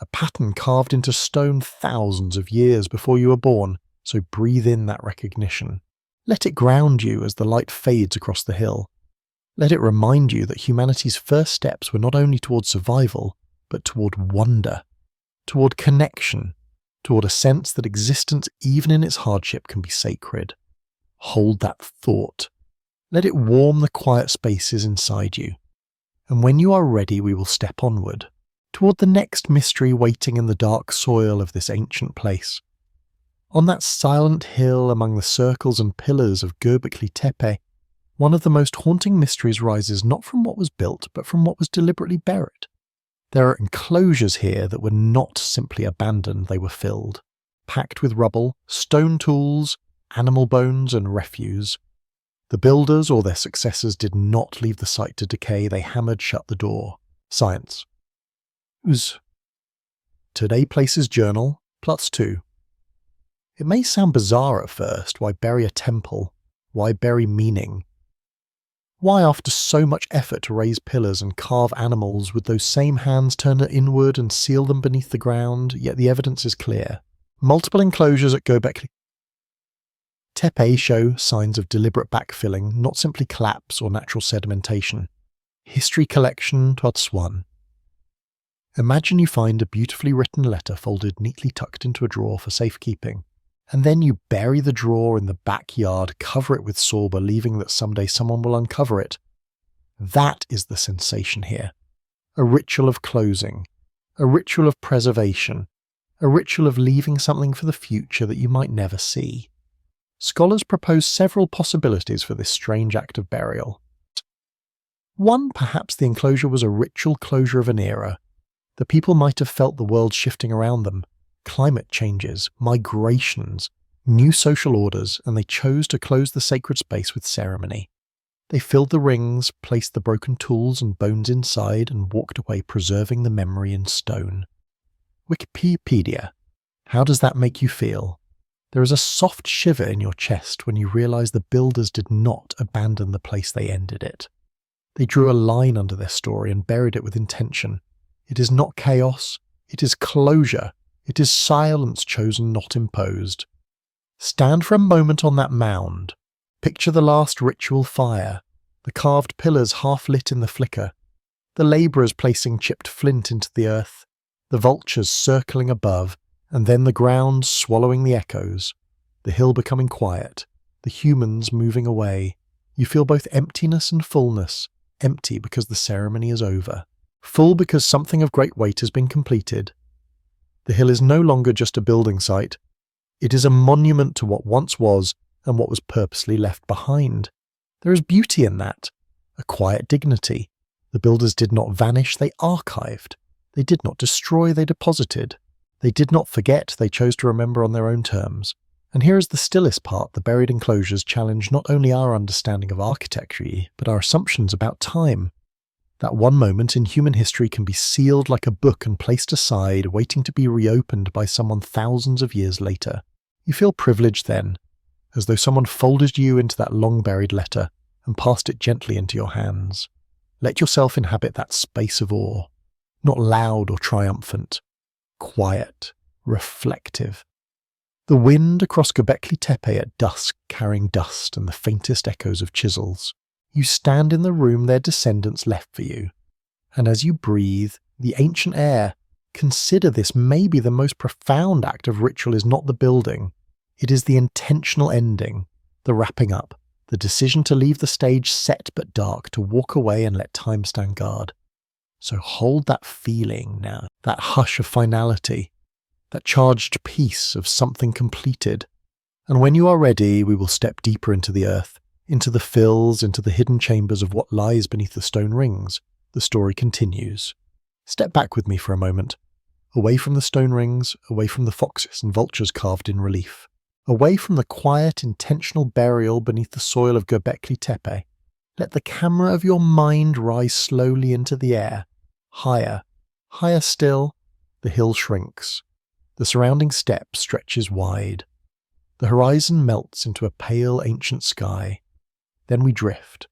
a pattern carved into stone thousands of years before you were born, so breathe in that recognition. Let it ground you as the light fades across the hill. Let it remind you that humanity's first steps were not only toward survival, but toward wonder, toward connection, toward a sense that existence, even in its hardship, can be sacred. Hold that thought. Let it warm the quiet spaces inside you. And when you are ready, we will step onward, toward the next mystery waiting in the dark soil of this ancient place. On that silent hill among the circles and pillars of Göbekli Tepe, one of the most haunting mysteries rises not from what was built, but from what was deliberately buried. There are enclosures here that were not simply abandoned, they were filled, packed with rubble, stone tools, animal bones and refuse. The builders or their successors did not leave the site to decay, they hammered shut the door. Science. Today Places Journal, Plus 2. It may sound bizarre at first, why bury a temple? Why bury meaning? Why, after so much effort to raise pillars and carve animals, would those same hands turn inward and seal them beneath the ground? Yet the evidence is clear. Multiple enclosures at Göbekli Tepe show signs of deliberate backfilling, not simply collapse or natural sedimentation. History Collection, Plus 1. Imagine you find a beautifully written letter folded neatly tucked into a drawer for safekeeping, and then you bury the drawer in the backyard, cover it with soil, believing that someday someone will uncover it. That is the sensation here. A ritual of closing, a ritual of preservation, a ritual of leaving something for the future that you might never see. Scholars propose several possibilities for this strange act of burial. One, perhaps the enclosure was a ritual closure of an era. The people might have felt the world shifting around them, climate changes, migrations, new social orders, and they chose to close the sacred space with ceremony. They filled the rings, placed the broken tools and bones inside, and walked away preserving the memory in stone. Wikipedia. How does that make you feel? There is a soft shiver in your chest when you realize the builders did not abandon the place they ended it. They drew a line under their story and buried it with intention. It is not chaos, it is closure, it is silence chosen, not imposed. Stand for a moment on that mound. Picture the last ritual fire, the carved pillars half lit in the flicker, the labourers placing chipped flint into the earth, the vultures circling above, and then the ground swallowing the echoes, the hill becoming quiet, the humans moving away. You feel both emptiness and fullness, empty because the ceremony is over, full because something of great weight has been completed. The hill is no longer just a building site, it is a monument to what once was and what was purposely left behind. There is beauty in that, a quiet dignity. The builders did not vanish, they archived. They did not destroy, they deposited. They did not forget, they chose to remember on their own terms. And here is the stillest part: the buried enclosures challenge not only our understanding of architecture, but our assumptions about time. That one moment in human history can be sealed like a book and placed aside, waiting to be reopened by someone thousands of years later. You feel privileged then, as though someone folded you into that long-buried letter and passed it gently into your hands. Let yourself inhabit that space of awe, not loud or triumphant, quiet, reflective. The wind across Göbekli Tepe at dusk carrying dust and the faintest echoes of chisels. You stand in the room their descendants left for you, and as you breathe the ancient air, consider this maybe the most profound act of ritual is not the building, it is the intentional ending, the wrapping up, the decision to leave the stage set but dark, to walk away and let time stand guard. So hold that feeling now, that hush of finality, that charged peace of something completed. And when you are ready, we will step deeper into the earth, into the fills, into the hidden chambers of what lies beneath the stone rings. The story continues. Step back with me for a moment, away from the stone rings, away from the foxes and vultures carved in relief, away from the quiet, intentional burial beneath the soil of Göbekli Tepe. Let the camera of your mind rise slowly into the air. Higher, higher still, the hill shrinks. The surrounding steppe stretches wide. The horizon melts into a pale ancient sky. Then we drift,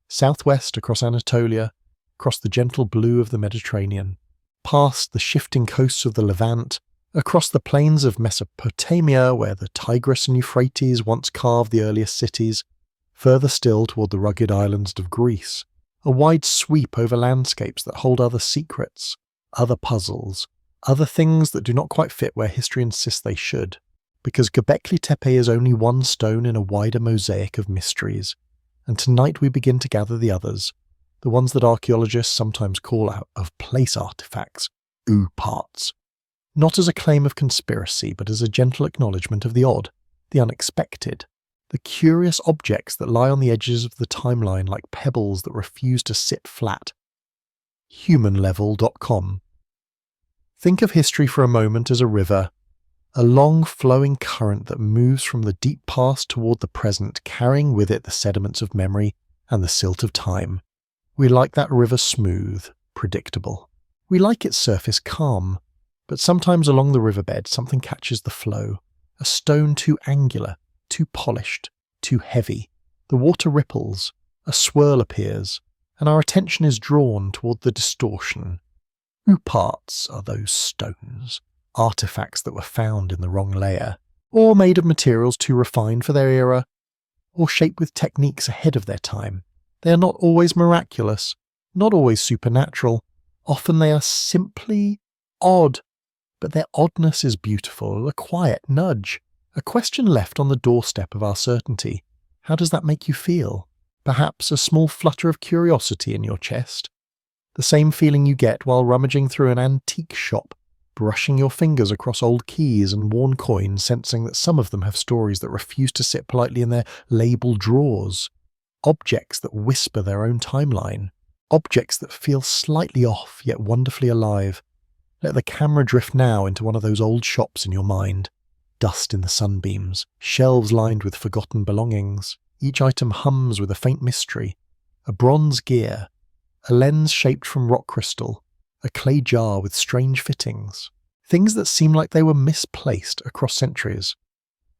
southwest across Anatolia, across the gentle blue of the Mediterranean, past the shifting coasts of the Levant, across the plains of Mesopotamia where the Tigris and Euphrates once carved the earliest cities, further still toward the rugged islands of Greece, a wide sweep over landscapes that hold other secrets, other puzzles, other things that do not quite fit where history insists they should, because Göbekli Tepe is only one stone in a wider mosaic of mysteries, and tonight we begin to gather the others, the ones that archaeologists sometimes call out of place artifacts, parts, not as a claim of conspiracy, but as a gentle acknowledgement of the odd, the unexpected, the curious objects that lie on the edges of the timeline like pebbles that refuse to sit flat. Humanlevel.com. Think of history for a moment as a river, a long flowing current that moves from the deep past toward the present, carrying with it the sediments of memory and the silt of time. We like that river smooth, predictable. We like its surface calm, but sometimes along the riverbed something catches the flow, a stone too angular, too polished, too heavy. The water ripples, a swirl appears, and our attention is drawn toward the distortion. Parts are those stones, artifacts that were found in the wrong layer, or made of materials too refined for their era, or shaped with techniques ahead of their time. They are not always miraculous, not always supernatural. Often they are simply odd, but their oddness is beautiful, a quiet nudge, a question left on the doorstep of our certainty. How does that make you feel? Perhaps a small flutter of curiosity in your chest? The same feeling you get while rummaging through an antique shop, brushing your fingers across old keys and worn coins, sensing that some of them have stories that refuse to sit politely in their labelled drawers. Objects that whisper their own timeline. Objects that feel slightly off, yet wonderfully alive. Let the camera drift now into one of those old shops in your mind. Dust in the sunbeams, shelves lined with forgotten belongings. Each item hums with a faint mystery. A bronze gear, a lens shaped from rock crystal, a clay jar with strange fittings. Things that seem like they were misplaced across centuries.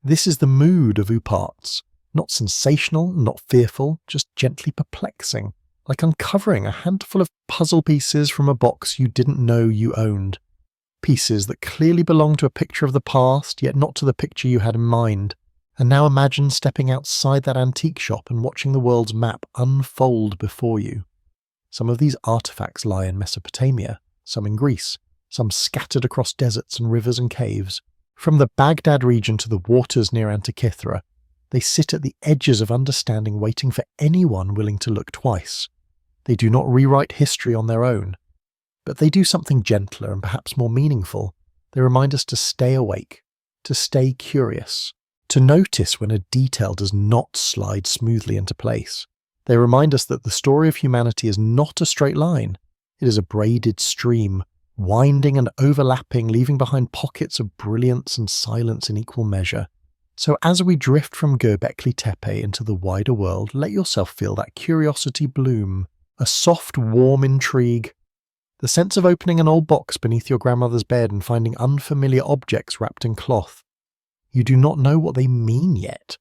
This is the mood of parts. Not sensational, not fearful, just gently perplexing, like uncovering a handful of puzzle pieces from a box you didn't know you owned. Pieces that clearly belong to a picture of the past, yet not to the picture you had in mind. And now imagine stepping outside that antique shop and watching the world's map unfold before you. Some of these artifacts lie in Mesopotamia, some in Greece, some scattered across deserts and rivers and caves. From the Baghdad region to the waters near Antikythera, they sit at the edges of understanding, waiting for anyone willing to look twice. They do not rewrite history on their own, but they do something gentler and perhaps more meaningful. They remind us to stay awake, to stay curious, to notice when a detail does not slide smoothly into place. They remind us that the story of humanity is not a straight line. It is a braided stream, winding and overlapping, leaving behind pockets of brilliance and silence in equal measure. So as we drift from Göbekli Tepe into the wider world, let yourself feel that curiosity bloom, a soft, warm intrigue, the sense of opening an old box beneath your grandmother's bed and finding unfamiliar objects wrapped in cloth. You do not know what they mean yet.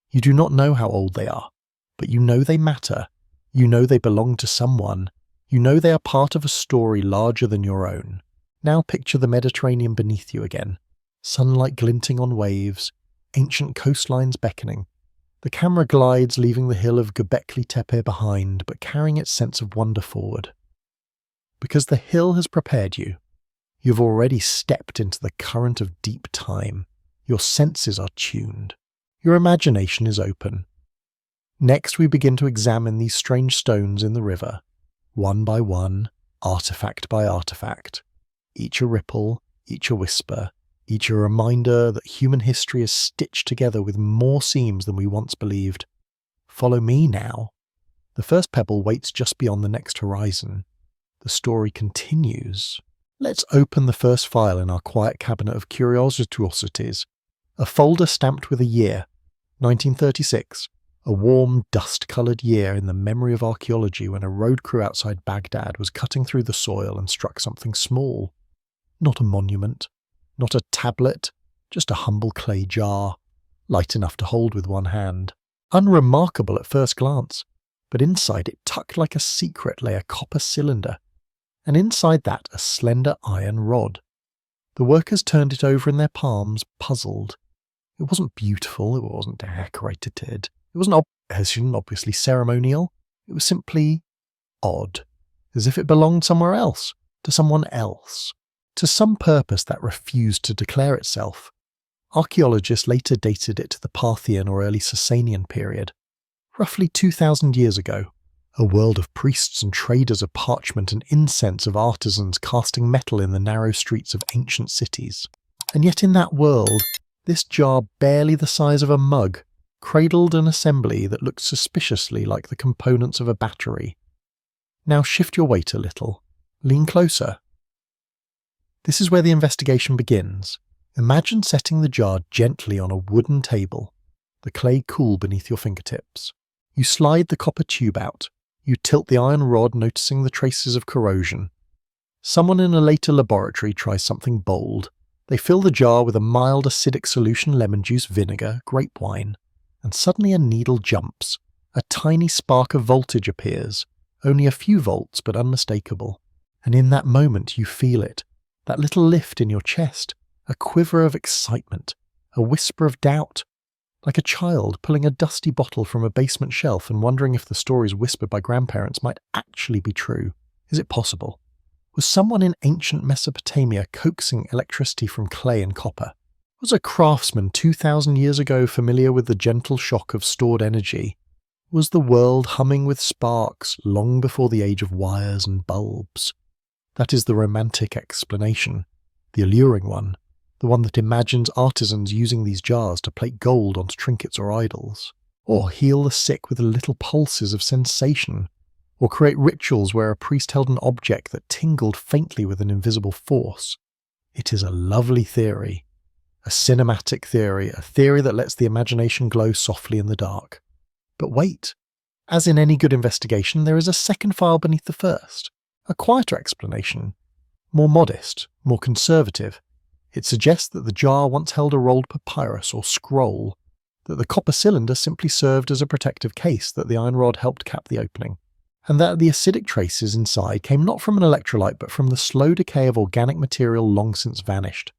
You do not know how old they are, but you know they matter. You know they belong to someone. You know they are part of a story larger than your own. Now picture the Mediterranean beneath you again, sunlight glinting on waves, ancient coastlines beckoning. The camera glides, leaving the hill of Göbekli Tepe behind, but carrying its sense of wonder forward. Because the hill has prepared you. You've already stepped into the current of deep time. Your senses are tuned. Your imagination is open. Next, we begin to examine these strange stones in the river, one by one, artifact by artifact. Each a ripple, each a whisper, each a reminder that human history is stitched together with more seams than we once believed. Follow me now. The first pebble waits just beyond the next horizon. The story continues. Let's open the first file in our quiet cabinet of curiosities. A folder stamped with a year, 1936, a warm, dust-coloured year in the memory of archaeology when a road crew outside Baghdad was cutting through the soil and struck something small. Not a monument, not a tablet, just a humble clay jar, light enough to hold with one hand. Unremarkable at first glance, but inside it, tucked like a secret, lay a copper cylinder, and inside that a slender iron rod. The workers turned it over in their palms, puzzled. It wasn't beautiful, it wasn't decorated, it wasn't obviously ceremonial, it was simply odd, as if it belonged somewhere else, to someone else, to some purpose that refused to declare itself. Archaeologists later dated it to the Parthian or early Sasanian period, roughly 2,000 years ago, a world of priests and traders of parchment and incense, of artisans casting metal in the narrow streets of ancient cities. And yet in that world, this jar barely the size of a mug, cradled an assembly that looked suspiciously like the components of a battery. Now shift your weight a little. Lean closer. This is where the investigation begins. Imagine setting the jar gently on a wooden table, the clay cool beneath your fingertips. You slide the copper tube out. You tilt the iron rod, noticing the traces of corrosion. Someone in a later laboratory tries something bold. They fill the jar with a mild acidic solution, lemon juice, vinegar, grape wine, and suddenly a needle jumps. A tiny spark of voltage appears, only a few volts but unmistakable. And in that moment you feel it, that little lift in your chest, a quiver of excitement, a whisper of doubt, like a child pulling a dusty bottle from a basement shelf and wondering if the stories whispered by grandparents might actually be true. Is it possible? Was someone in ancient Mesopotamia coaxing electricity from clay and copper? Was a craftsman 2,000 years ago familiar with the gentle shock of stored energy? Was the world humming with sparks long before the age of wires and bulbs? That is the romantic explanation, the alluring one, the one that imagines artisans using these jars to plate gold onto trinkets or idols, or heal the sick with little pulses of sensation, or create rituals where a priest held an object that tingled faintly with an invisible force. It is a lovely theory, a cinematic theory, a theory that lets the imagination glow softly in the dark. But wait, as in any good investigation, there is a second file beneath the first, a quieter explanation, more modest, more conservative. It suggests that the jar once held a rolled papyrus or scroll, that the copper cylinder simply served as a protective case, that the iron rod helped cap the opening, and that the acidic traces inside came not from an electrolyte but from the slow decay of organic material long since vanished.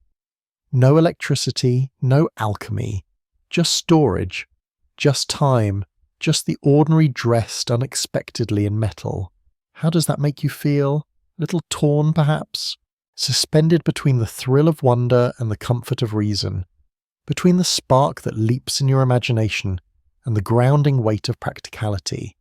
No electricity, no alchemy, just storage, just time, just the ordinary dressed unexpectedly in metal. How does that make you feel? A little torn, perhaps? Suspended between the thrill of wonder and the comfort of reason, between the spark that leaps in your imagination and the grounding weight of practicality.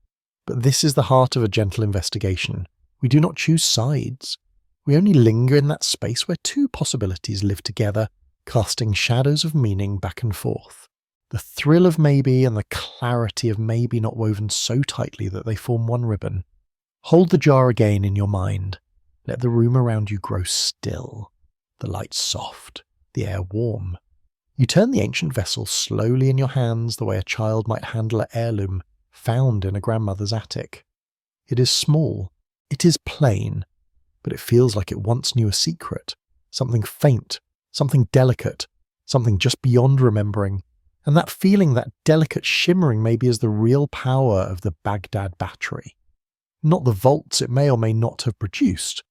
But this is the heart of a gentle investigation. We do not choose sides. We only linger in that space where two possibilities live together, casting shadows of meaning back and forth. The thrill of maybe and the clarity of maybe not woven so tightly that they form one ribbon. Hold the jar again in your mind. Let the room around you grow still, the light soft, the air warm. You turn the ancient vessel slowly in your hands the way a child might handle an heirloom found in a grandmother's attic. It is small, it is plain, but it feels like it once knew a secret, something faint, something delicate, something just beyond remembering. And that feeling, that delicate shimmering, maybe is the real power of the Baghdad battery. Not the volts it may or may not have produced,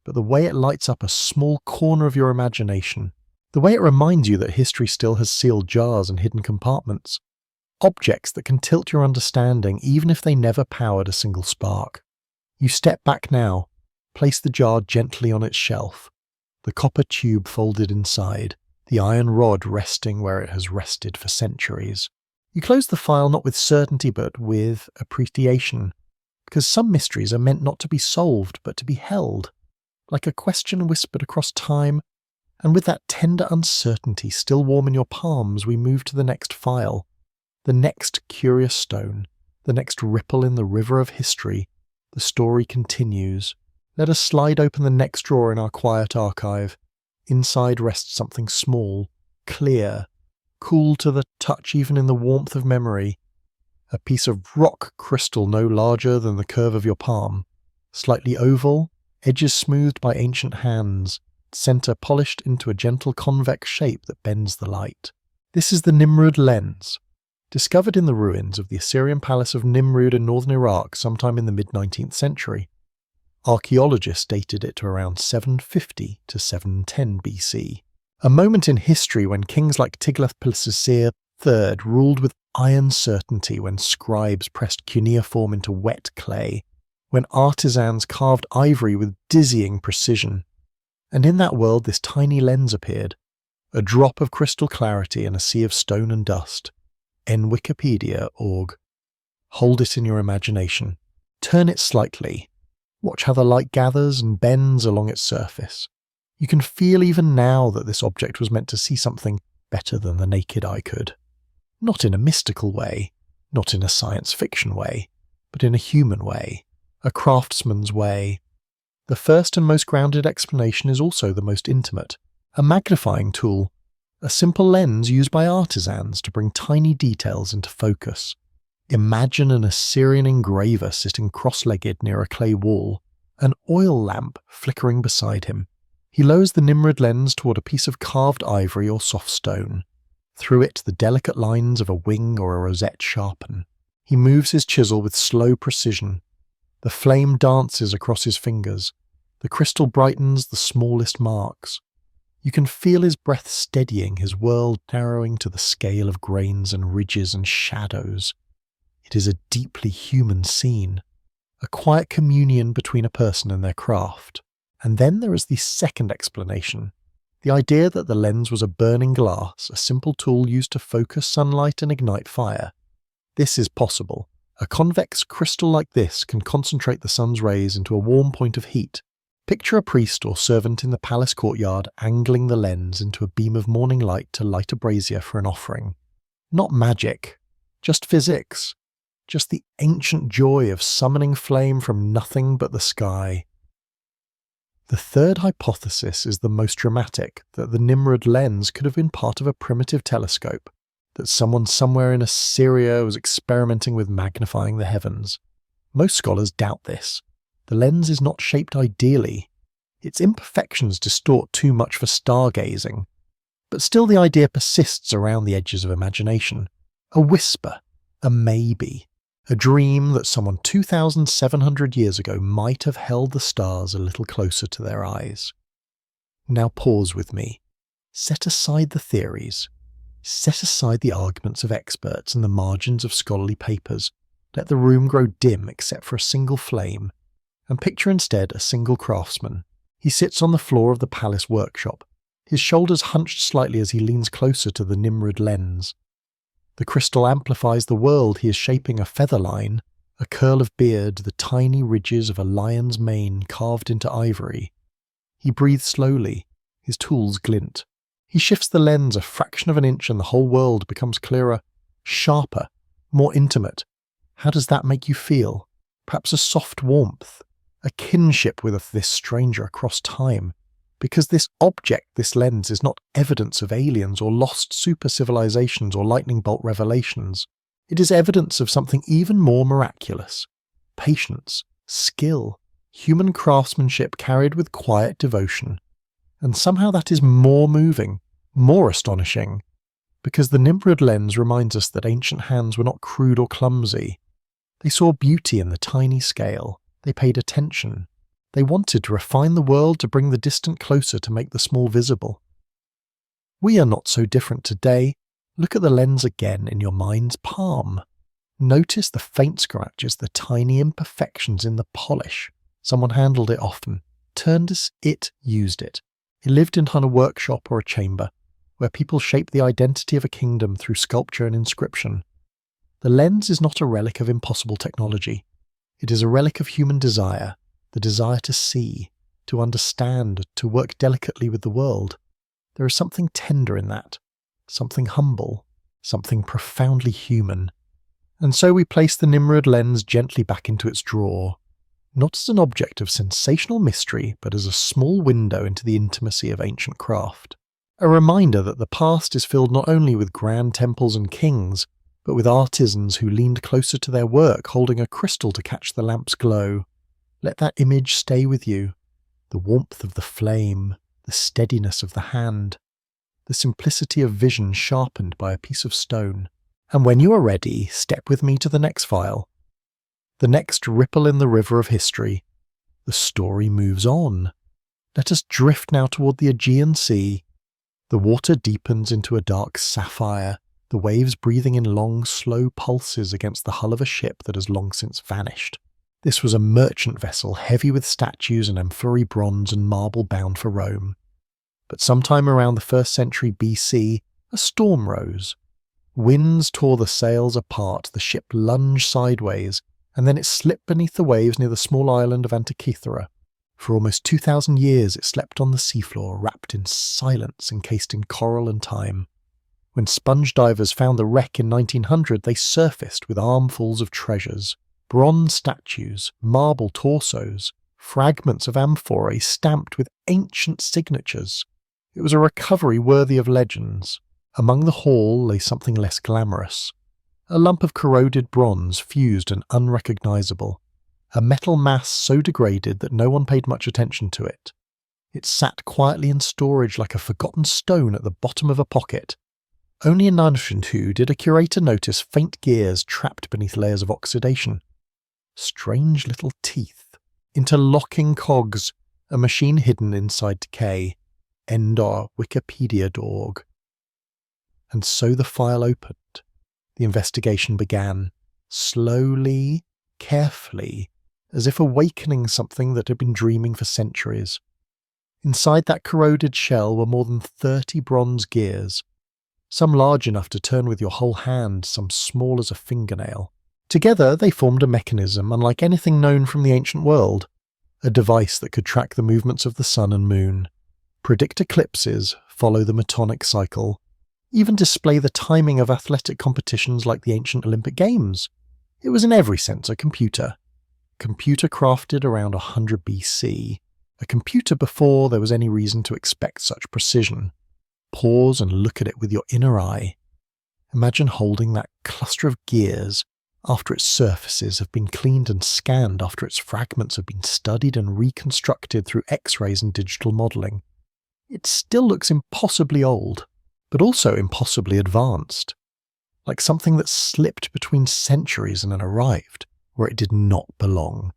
but the way it lights up a small corner of your imagination, the way it reminds you that history still has sealed jars and hidden compartments, objects that can tilt your understanding even if they never powered a single spark. You step back now, place the jar gently on its shelf, the copper tube folded inside, the iron rod resting where it has rested for centuries. You close the file not with certainty but with appreciation, because some mysteries are meant not to be solved but to be held, like a question whispered across time, and with that tender uncertainty still warm in your palms we move to the next file, the next curious stone, the next ripple in the river of history. The story continues. Let us slide open the next drawer in our quiet archive. Inside rests something small, clear, cool to the touch even in the warmth of memory. A piece of rock crystal no larger than the curve of your palm, slightly oval, edges smoothed by ancient hands, center polished into a gentle convex shape that bends the light. This is the Nimrud Lens, discovered in the ruins of the Assyrian palace of Nimrud in northern Iraq sometime in the mid-19th century. Archaeologists dated it to around 750 to 710 BC, a moment in history when kings like Tiglath-Pileser III ruled with iron certainty, when scribes pressed cuneiform into wet clay, when artisans carved ivory with dizzying precision. And in that world this tiny lens appeared, a drop of crystal clarity in a sea of stone and dust. Wikipedia.org. Hold it in your imagination. Turn it slightly. Watch how the light gathers and bends along its surface. You can feel even now that this object was meant to see something better than the naked eye could. Not in a mystical way, not in a science fiction way, but in a human way, a craftsman's way. The first and most grounded explanation is also the most intimate, a magnifying tool, a simple lens used by artisans to bring tiny details into focus. Imagine an Assyrian engraver sitting cross-legged near a clay wall, an oil lamp flickering beside him. He lowers the Nimrud lens toward a piece of carved ivory or soft stone. Through it, the delicate lines of a wing or a rosette sharpen. He moves his chisel with slow precision. The flame dances across his fingers. The crystal brightens the smallest marks. You can feel his breath steadying, his world narrowing to the scale of grains and ridges and shadows. It is a deeply human scene, a quiet communion between a person and their craft. And then there is the second explanation, the idea that the lens was a burning glass, a simple tool used to focus sunlight and ignite fire. This is possible. A convex crystal like this can concentrate the sun's rays into a warm point of heat. Picture a priest or servant in the palace courtyard angling the lens into a beam of morning light to light a brazier for an offering. Not magic, just physics, just the ancient joy of summoning flame from nothing but the sky. The third hypothesis is the most dramatic, that the Nimrud lens could have been part of a primitive telescope, that someone somewhere in Assyria was experimenting with magnifying the heavens. Most scholars doubt this. The lens is not shaped ideally. Its imperfections distort too much for stargazing. But still the idea persists around the edges of imagination. A whisper, a maybe, a dream that someone 2,700 years ago might have held the stars a little closer to their eyes. Now pause with me. Set aside the theories. Set aside the arguments of experts and the margins of scholarly papers. Let the room grow dim except for a single flame. And picture instead a single craftsman. He sits on the floor of the palace workshop, his shoulders hunched slightly as he leans closer to the Nimrud lens. The crystal amplifies the world he is shaping, a feather line, a curl of beard, the tiny ridges of a lion's mane carved into ivory. He breathes slowly, his tools glint. He shifts the lens a fraction of an inch and the whole world becomes clearer, sharper, more intimate. How does that make you feel? Perhaps a soft warmth, a kinship with this stranger across time, because this object, this lens, is not evidence of aliens or lost super civilizations or lightning bolt revelations. It is evidence of something even more miraculous. Patience, skill, human craftsmanship carried with quiet devotion. And somehow that is more moving, more astonishing, because the Nimrud lens reminds us that ancient hands were not crude or clumsy. They saw beauty in the tiny scale. They paid attention. They wanted to refine the world to bring the distant closer to make the small visible. We are not so different today. Look at the lens again in your mind's palm. Notice the faint scratches, the tiny imperfections in the polish. Someone handled it often, turned as it used it. It lived in a workshop or a chamber, where people shaped the identity of a kingdom through sculpture and inscription. The lens is not a relic of impossible technology. It is a relic of human desire, the desire to see, to understand, to work delicately with the world. There is something tender in that, something humble, something profoundly human. And so we place the Nimrud Lens gently back into its drawer, not as an object of sensational mystery, but as a small window into the intimacy of ancient craft. A reminder that the past is filled not only with grand temples and kings, but with artisans who leaned closer to their work, holding a crystal to catch the lamp's glow. Let that image stay with you. The warmth of the flame, the steadiness of the hand, the simplicity of vision sharpened by a piece of stone. And when you are ready, step with me to the next file. The next ripple in the river of history. The story moves on. Let us drift now toward the Aegean Sea. The water deepens into a dark sapphire, the waves breathing in long, slow pulses against the hull of a ship that has long since vanished. This was a merchant vessel heavy with statues and amphorae bronze and marble bound for Rome. But sometime around the 1st century BC, a storm rose. Winds tore the sails apart, the ship lunged sideways, and then it slipped beneath the waves near the small island of Antikythera. For almost 2,000 years it slept on the seafloor, wrapped in silence, encased in coral and time. When sponge divers found the wreck in 1900, they surfaced with armfuls of treasures. Bronze statues, marble torsos, fragments of amphorae stamped with ancient signatures. It was a recovery worthy of legends. Among the haul lay something less glamorous. A lump of corroded bronze, fused and unrecognizable. A metal mass so degraded that no one paid much attention to it. It sat quietly in storage like a forgotten stone at the bottom of a pocket. Only in 1902 did a curator notice faint gears trapped beneath layers of oxidation. Strange little teeth, interlocking cogs, a machine hidden inside decay. Endor Wikipedia.org. And so the file opened. The investigation began, slowly, carefully, as if awakening something that had been dreaming for centuries. Inside that corroded shell were more than 30 bronze gears, some large enough to turn with your whole hand, some small as a fingernail. Together they formed a mechanism unlike anything known from the ancient world, a device that could track the movements of the sun and moon, predict eclipses, follow the metonic cycle, even display the timing of athletic competitions like the ancient Olympic Games. It was in every sense a computer. Computer crafted around 100 BC. A computer before there was any reason to expect such precision. Pause and look at it with your inner eye. Imagine holding that cluster of gears after its surfaces have been cleaned and scanned, after its fragments have been studied and reconstructed through X-rays and digital modelling. It still looks impossibly old, but also impossibly advanced, like something that slipped between centuries and then arrived where it did not belong.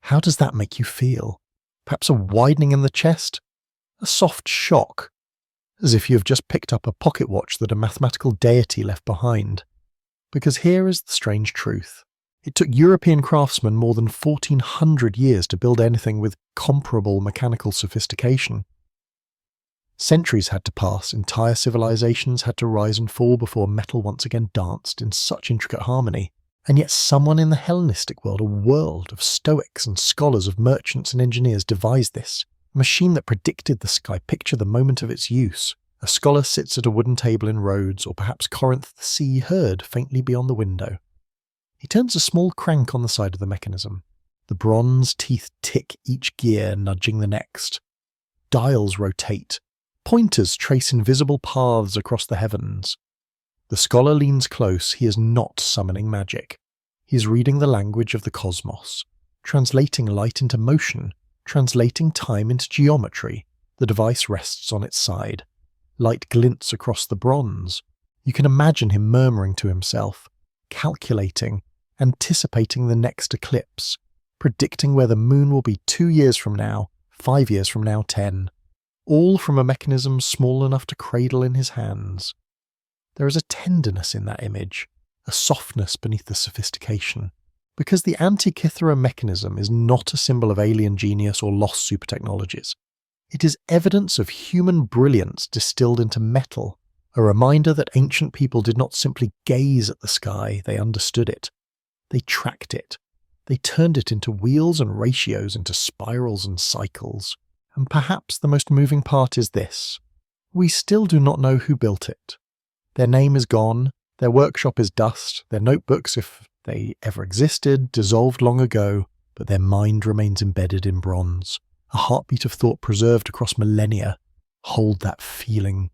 How does that make you feel? Perhaps a widening in the chest? A soft shock, as if you have just picked up a pocket watch that a mathematical deity left behind. Because here is the strange truth. It took European craftsmen more than 1,400 years to build anything with comparable mechanical sophistication. Centuries had to pass, entire civilizations had to rise and fall before metal once again danced in such intricate harmony. And yet someone in the Hellenistic world, a world of stoics and scholars, of merchants and engineers, devised this. A machine that predicted the sky. Picture the moment of its use. A scholar sits at a wooden table in Rhodes, or perhaps Corinth, the sea heard faintly beyond the window. He turns a small crank on the side of the mechanism. The bronze teeth tick each gear, nudging the next. Dials rotate. Pointers trace invisible paths across the heavens. The scholar leans close. He is not summoning magic. He is reading the language of the cosmos, translating light into motion, translating time into geometry. The device rests on its side. Light glints across the bronze. You can imagine him murmuring to himself, calculating, anticipating the next eclipse, predicting where the moon will be 2 years from now, 5 years from now, 10. All from a mechanism small enough to cradle in his hands. There is a tenderness in that image, a softness beneath the sophistication. Because the Antikythera Mechanism is not a symbol of alien genius or lost super technologies. It is evidence of human brilliance distilled into metal, a reminder that ancient people did not simply gaze at the sky, they understood it. They tracked it. They turned it into wheels and ratios, into spirals and cycles. And perhaps the most moving part is this. We still do not know who built it. Their name is gone, their workshop is dust, their notebooks, if they ever existed, dissolved long ago, but their mind remains embedded in bronze. A heartbeat of thought preserved across millennia. Hold that feeling,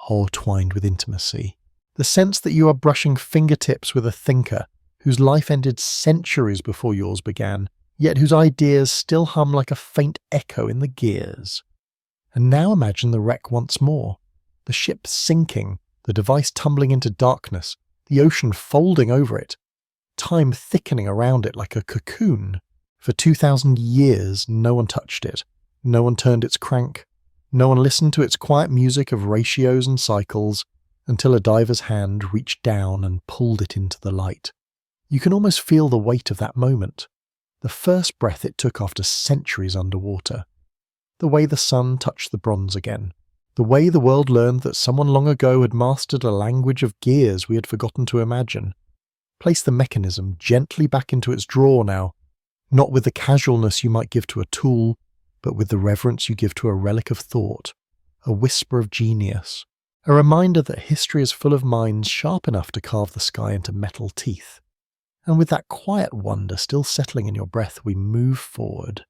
all twined with intimacy. The sense that you are brushing fingertips with a thinker whose life ended centuries before yours began, yet whose ideas still hum like a faint echo in the gears. And now imagine the wreck once more. The ship sinking, the device tumbling into darkness, the ocean folding over it, time thickening around it like a cocoon. For 2,000 years, no one touched it. No one turned its crank. No one listened to its quiet music of ratios and cycles until a diver's hand reached down and pulled it into the light. You can almost feel the weight of that moment. The first breath it took after centuries underwater. The way the sun touched the bronze again. The way the world learned that someone long ago had mastered a language of gears we had forgotten to imagine. Place the mechanism gently back into its drawer now, not with the casualness you might give to a tool, but with the reverence you give to a relic of thought, a whisper of genius, a reminder that history is full of minds sharp enough to carve the sky into metal teeth. And with that quiet wonder still settling in your breath, we move forward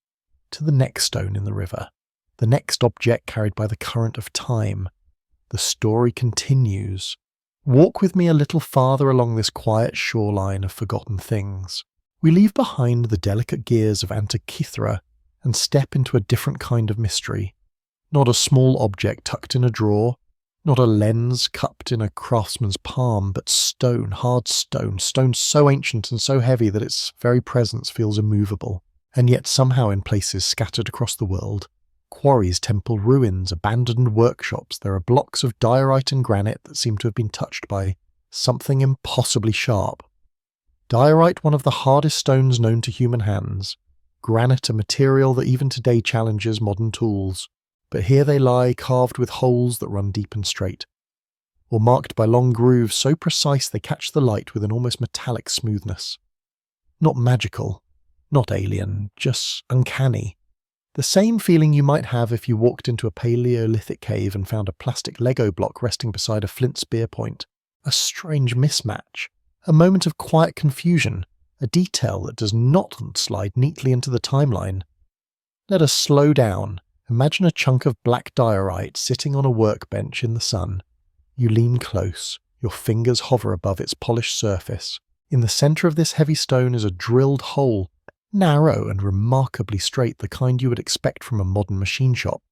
to the next stone in the river, the next object carried by the current of time. The story continues. Walk with me a little farther along this quiet shoreline of forgotten things. We leave behind the delicate gears of Antikythera and step into a different kind of mystery. Not a small object tucked in a drawer, not a lens cupped in a craftsman's palm, but stone, hard stone, stone so ancient and so heavy that its very presence feels immovable, and yet somehow in places scattered across the world. Quarries, temple ruins, abandoned workshops, there are blocks of diorite and granite that seem to have been touched by something impossibly sharp. Diorite, one of the hardest stones known to human hands. Granite, a material that even today challenges modern tools. But here they lie, carved with holes that run deep and straight, or marked by long grooves so precise they catch the light with an almost metallic smoothness. Not magical, not alien, just uncanny. The same feeling you might have if you walked into a Paleolithic cave and found a plastic Lego block resting beside a flint spear point. A strange mismatch. A moment of quiet confusion. A detail that does not slide neatly into the timeline. Let us slow down. Imagine a chunk of black diorite sitting on a workbench in the sun. You lean close. Your fingers hover above its polished surface. In the centre of this heavy stone is a drilled hole. Narrow and remarkably straight, the kind you would expect from a modern machine shop.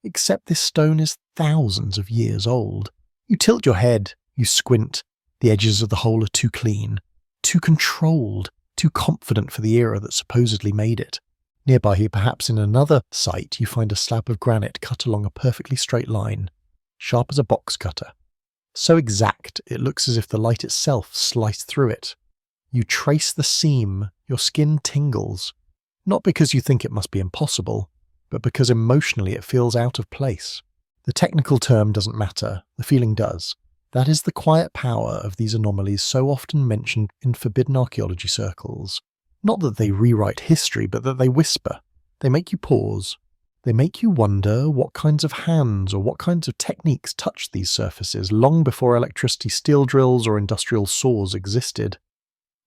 Except this stone is thousands of years old. You tilt your head, you squint. The edges of the hole are too clean, too controlled, too confident for the era that supposedly made it. Nearby, perhaps in another site, you find a slab of granite cut along a perfectly straight line, sharp as a box cutter. So exact, it looks as if the light itself sliced through it. You trace the seam, your skin tingles, not because you think it must be impossible, but because emotionally it feels out of place. The technical term doesn't matter, the feeling does. That is the quiet power of these anomalies so often mentioned in forbidden archaeology circles. Not that they rewrite history, but that they whisper. They make you pause. They make you wonder what kinds of hands or what kinds of techniques touched these surfaces long before electricity steel drills or industrial saws existed.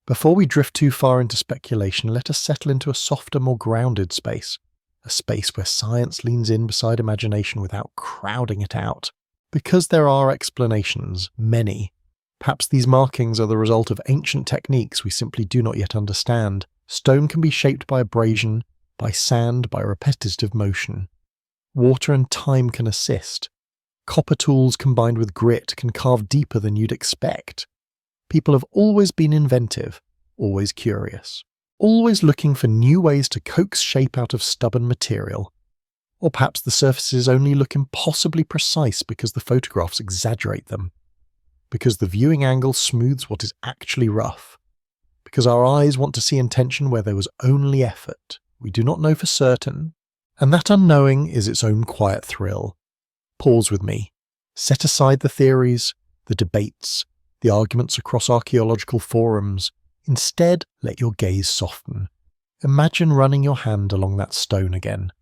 Before we drift too far into speculation, let us settle into a softer, more grounded space. A space where science leans in beside imagination without crowding it out. Because there are explanations, many. Perhaps these markings are the result of ancient techniques we simply do not yet understand. Stone can be shaped by abrasion, by sand, by repetitive motion. Water and time can assist. Copper tools combined with grit can carve deeper than you'd expect. People have always been inventive, always curious. always looking for new ways to coax shape out of stubborn material. Or perhaps the surfaces only look impossibly precise because the photographs exaggerate them, because the viewing angle smooths what is actually rough, because our eyes want to see intention where there was only effort. We do not know for certain, and that unknowing is its own quiet thrill. Pause with me. Set aside the theories, the debates, the arguments across archaeological forums. Instead, let your gaze soften. Imagine running your hand along that stone again.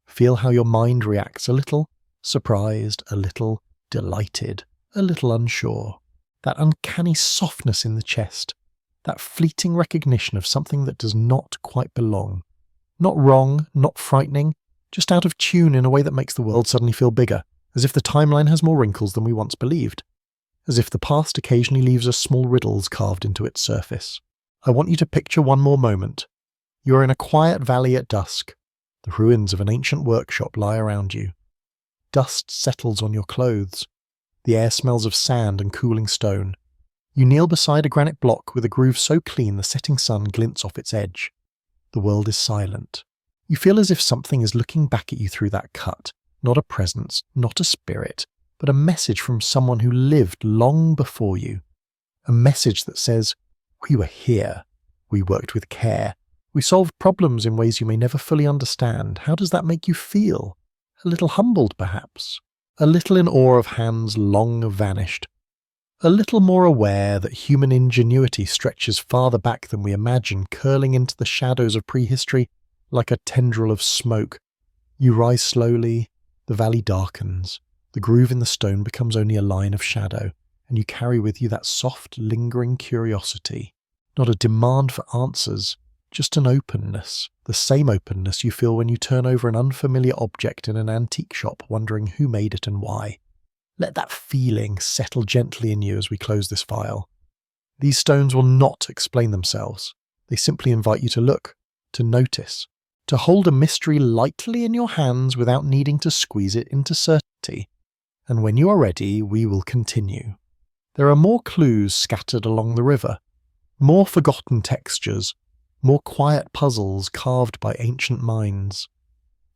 Feel how your mind reacts, a little surprised, a little delighted, a little unsure. That uncanny softness in the chest, that fleeting recognition of something that does not quite belong. Not wrong, not frightening, just out of tune in a way that makes the world suddenly feel bigger, as if the timeline has more wrinkles than we once believed, as if the past occasionally leaves us small riddles carved into its surface. I want you to picture one more moment. You are in a quiet valley at dusk. The ruins of an ancient workshop lie around you. Dust settles on your clothes. The air smells of sand and cooling stone. You kneel beside a granite block with a groove so clean the setting sun glints off its edge. The world is silent. You feel as if something is looking back at you through that cut. Not a presence, not a spirit, but a message from someone who lived long before you. A message that says, "We were here. We worked with care. We solved problems in ways you may never fully understand." How does that make you feel? A little humbled, perhaps. A little in awe of hands long vanished. A little more aware that human ingenuity stretches farther back than we imagine, curling into the shadows of prehistory like a tendril of smoke. You rise slowly, the valley darkens, the groove in the stone becomes only a line of shadow, and you carry with you that soft, lingering curiosity. Not a demand for answers, just an openness, the same openness you feel when you turn over an unfamiliar object in an antique shop, wondering who made it and why. Let that feeling settle gently in you as we close this file. These stones will not explain themselves. They simply invite you to look, to notice, to hold a mystery lightly in your hands without needing to squeeze it into certainty. And when you are ready, we will continue. There are more clues scattered along the river, more forgotten textures, more quiet puzzles carved by ancient minds.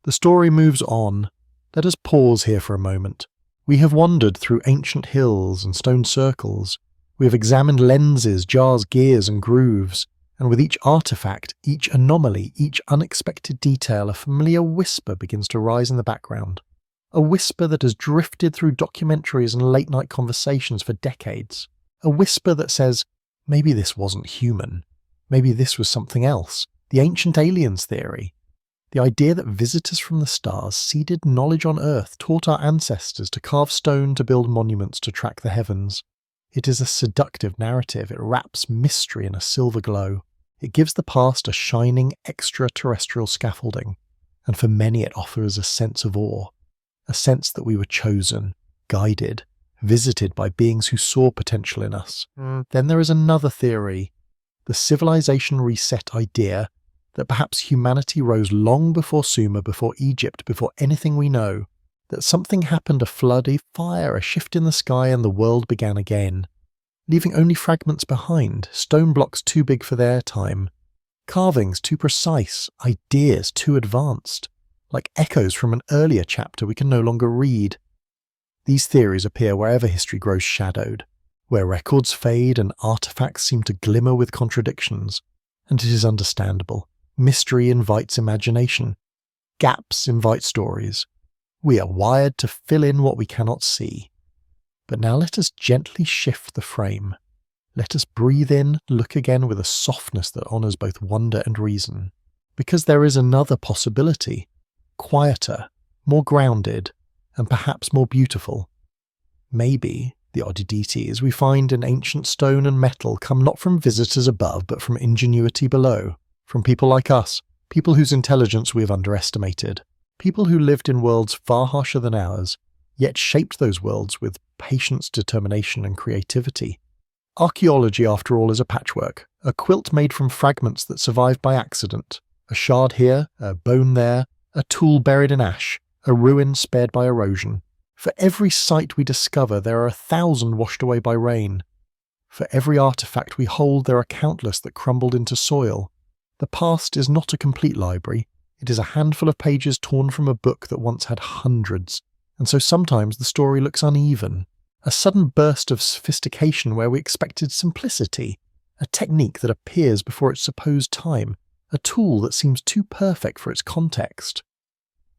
The story moves on. Let us pause here for a moment. We have wandered through ancient hills and stone circles. We have examined lenses, jars, gears, and grooves. And with each artifact, each anomaly, each unexpected detail, a familiar whisper begins to rise in the background. A whisper that has drifted through documentaries and late-night conversations for decades. A whisper that says, maybe this wasn't human. Maybe this was something else. The ancient aliens theory. The idea that visitors from the stars seeded knowledge on Earth, taught our ancestors to carve stone to build monuments to track the heavens. It is a seductive narrative. It wraps mystery in a silver glow. It gives the past a shining extraterrestrial scaffolding. And for many it offers a sense of awe. A sense that we were chosen, guided, visited by beings who saw potential in us. Then there is another theory. The civilization reset idea that perhaps humanity rose long before Sumer, before Egypt, before anything we know, that something happened, a flood, a fire, a shift in the sky, and the world began again, leaving only fragments behind, stone blocks too big for their time, carvings too precise, ideas too advanced, like echoes from an earlier chapter we can no longer read. These theories appear wherever history grows shadowed, where records fade and artifacts seem to glimmer with contradictions, and it is understandable. Mystery invites imagination. Gaps invite stories. We are wired to fill in what we cannot see. But now let us gently shift the frame. Let us breathe in, look again with a softness that honours both wonder and reason. Because there is another possibility, quieter, more grounded, and perhaps more beautiful. Maybe the oddities we find in ancient stone and metal come not from visitors above, but from ingenuity below. From people like us, people whose intelligence we have underestimated, people who lived in worlds far harsher than ours, yet shaped those worlds with patience, determination, and creativity. Archaeology, after all, is a patchwork, a quilt made from fragments that survived by accident, a shard here, a bone there, a tool buried in ash, a ruin spared by erosion. For every site we discover, there are 1,000 washed away by rain. For every artifact we hold, there are countless that crumbled into soil. The past is not a complete library. It is a handful of pages torn from a book that once had hundreds, and so sometimes the story looks uneven. A sudden burst of sophistication where we expected simplicity, a technique that appears before its supposed time, a tool that seems too perfect for its context.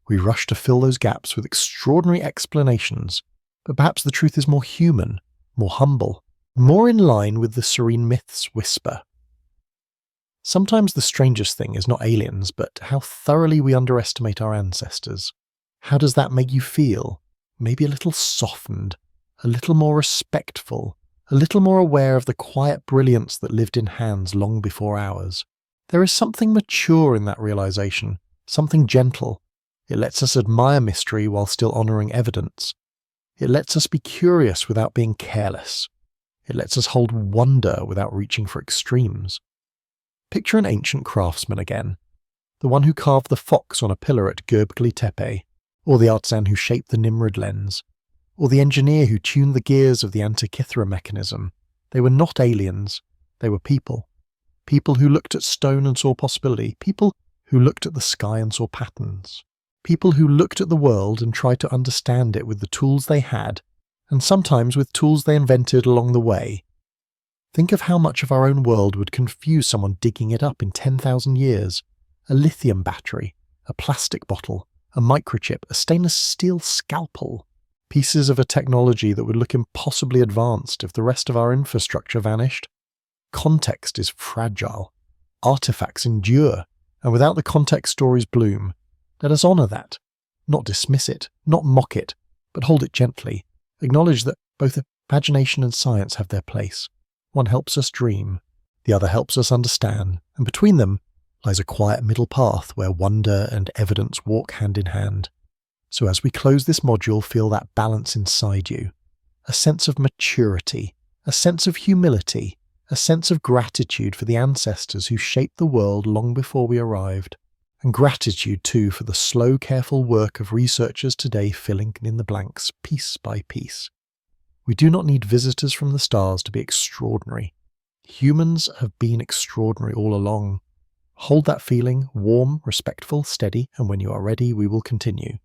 We rush to fill those gaps with extraordinary explanations, but perhaps the truth is more human, more humble, more in line with the Serene myth's whisper. Sometimes the strangest thing is not aliens, but how thoroughly we underestimate our ancestors. How does that make you feel? Maybe a little softened, a little more respectful, a little more aware of the quiet brilliance that lived in hands long before ours. There is something mature in that realization, something gentle. It lets us admire mystery while still honouring evidence. It lets us be curious without being careless. It lets us hold wonder without reaching for extremes. Picture an ancient craftsman again, the one who carved the fox on a pillar at Göbekli Tepe, or the artisan who shaped the Nimrud Lens, or the engineer who tuned the gears of the Antikythera Mechanism. They were not aliens, they were people. People who looked at stone and saw possibility, people who looked at the sky and saw patterns. People who looked at the world and tried to understand it with the tools they had, and sometimes with tools they invented along the way. Think of how much of our own world would confuse someone digging it up in 10,000 years. A lithium battery, a plastic bottle, a microchip, a stainless steel scalpel. Pieces of a technology that would look impossibly advanced if the rest of our infrastructure vanished. Context is fragile. Artifacts endure, and without the context stories bloom. Let us honour that. Not dismiss it, not mock it, but hold it gently. Acknowledge that both imagination and science have their place. One helps us dream, the other helps us understand, and between them lies a quiet middle path where wonder and evidence walk hand in hand. So as we close this module, feel that balance inside you. A sense of maturity, a sense of humility, a sense of gratitude for the ancestors who shaped the world long before we arrived. And gratitude too for the slow, careful work of researchers today filling in the blanks piece by piece. We do not need visitors from the stars to be extraordinary. Humans have been extraordinary all along. Hold that feeling, warm, respectful, steady, and when you are ready, we will continue.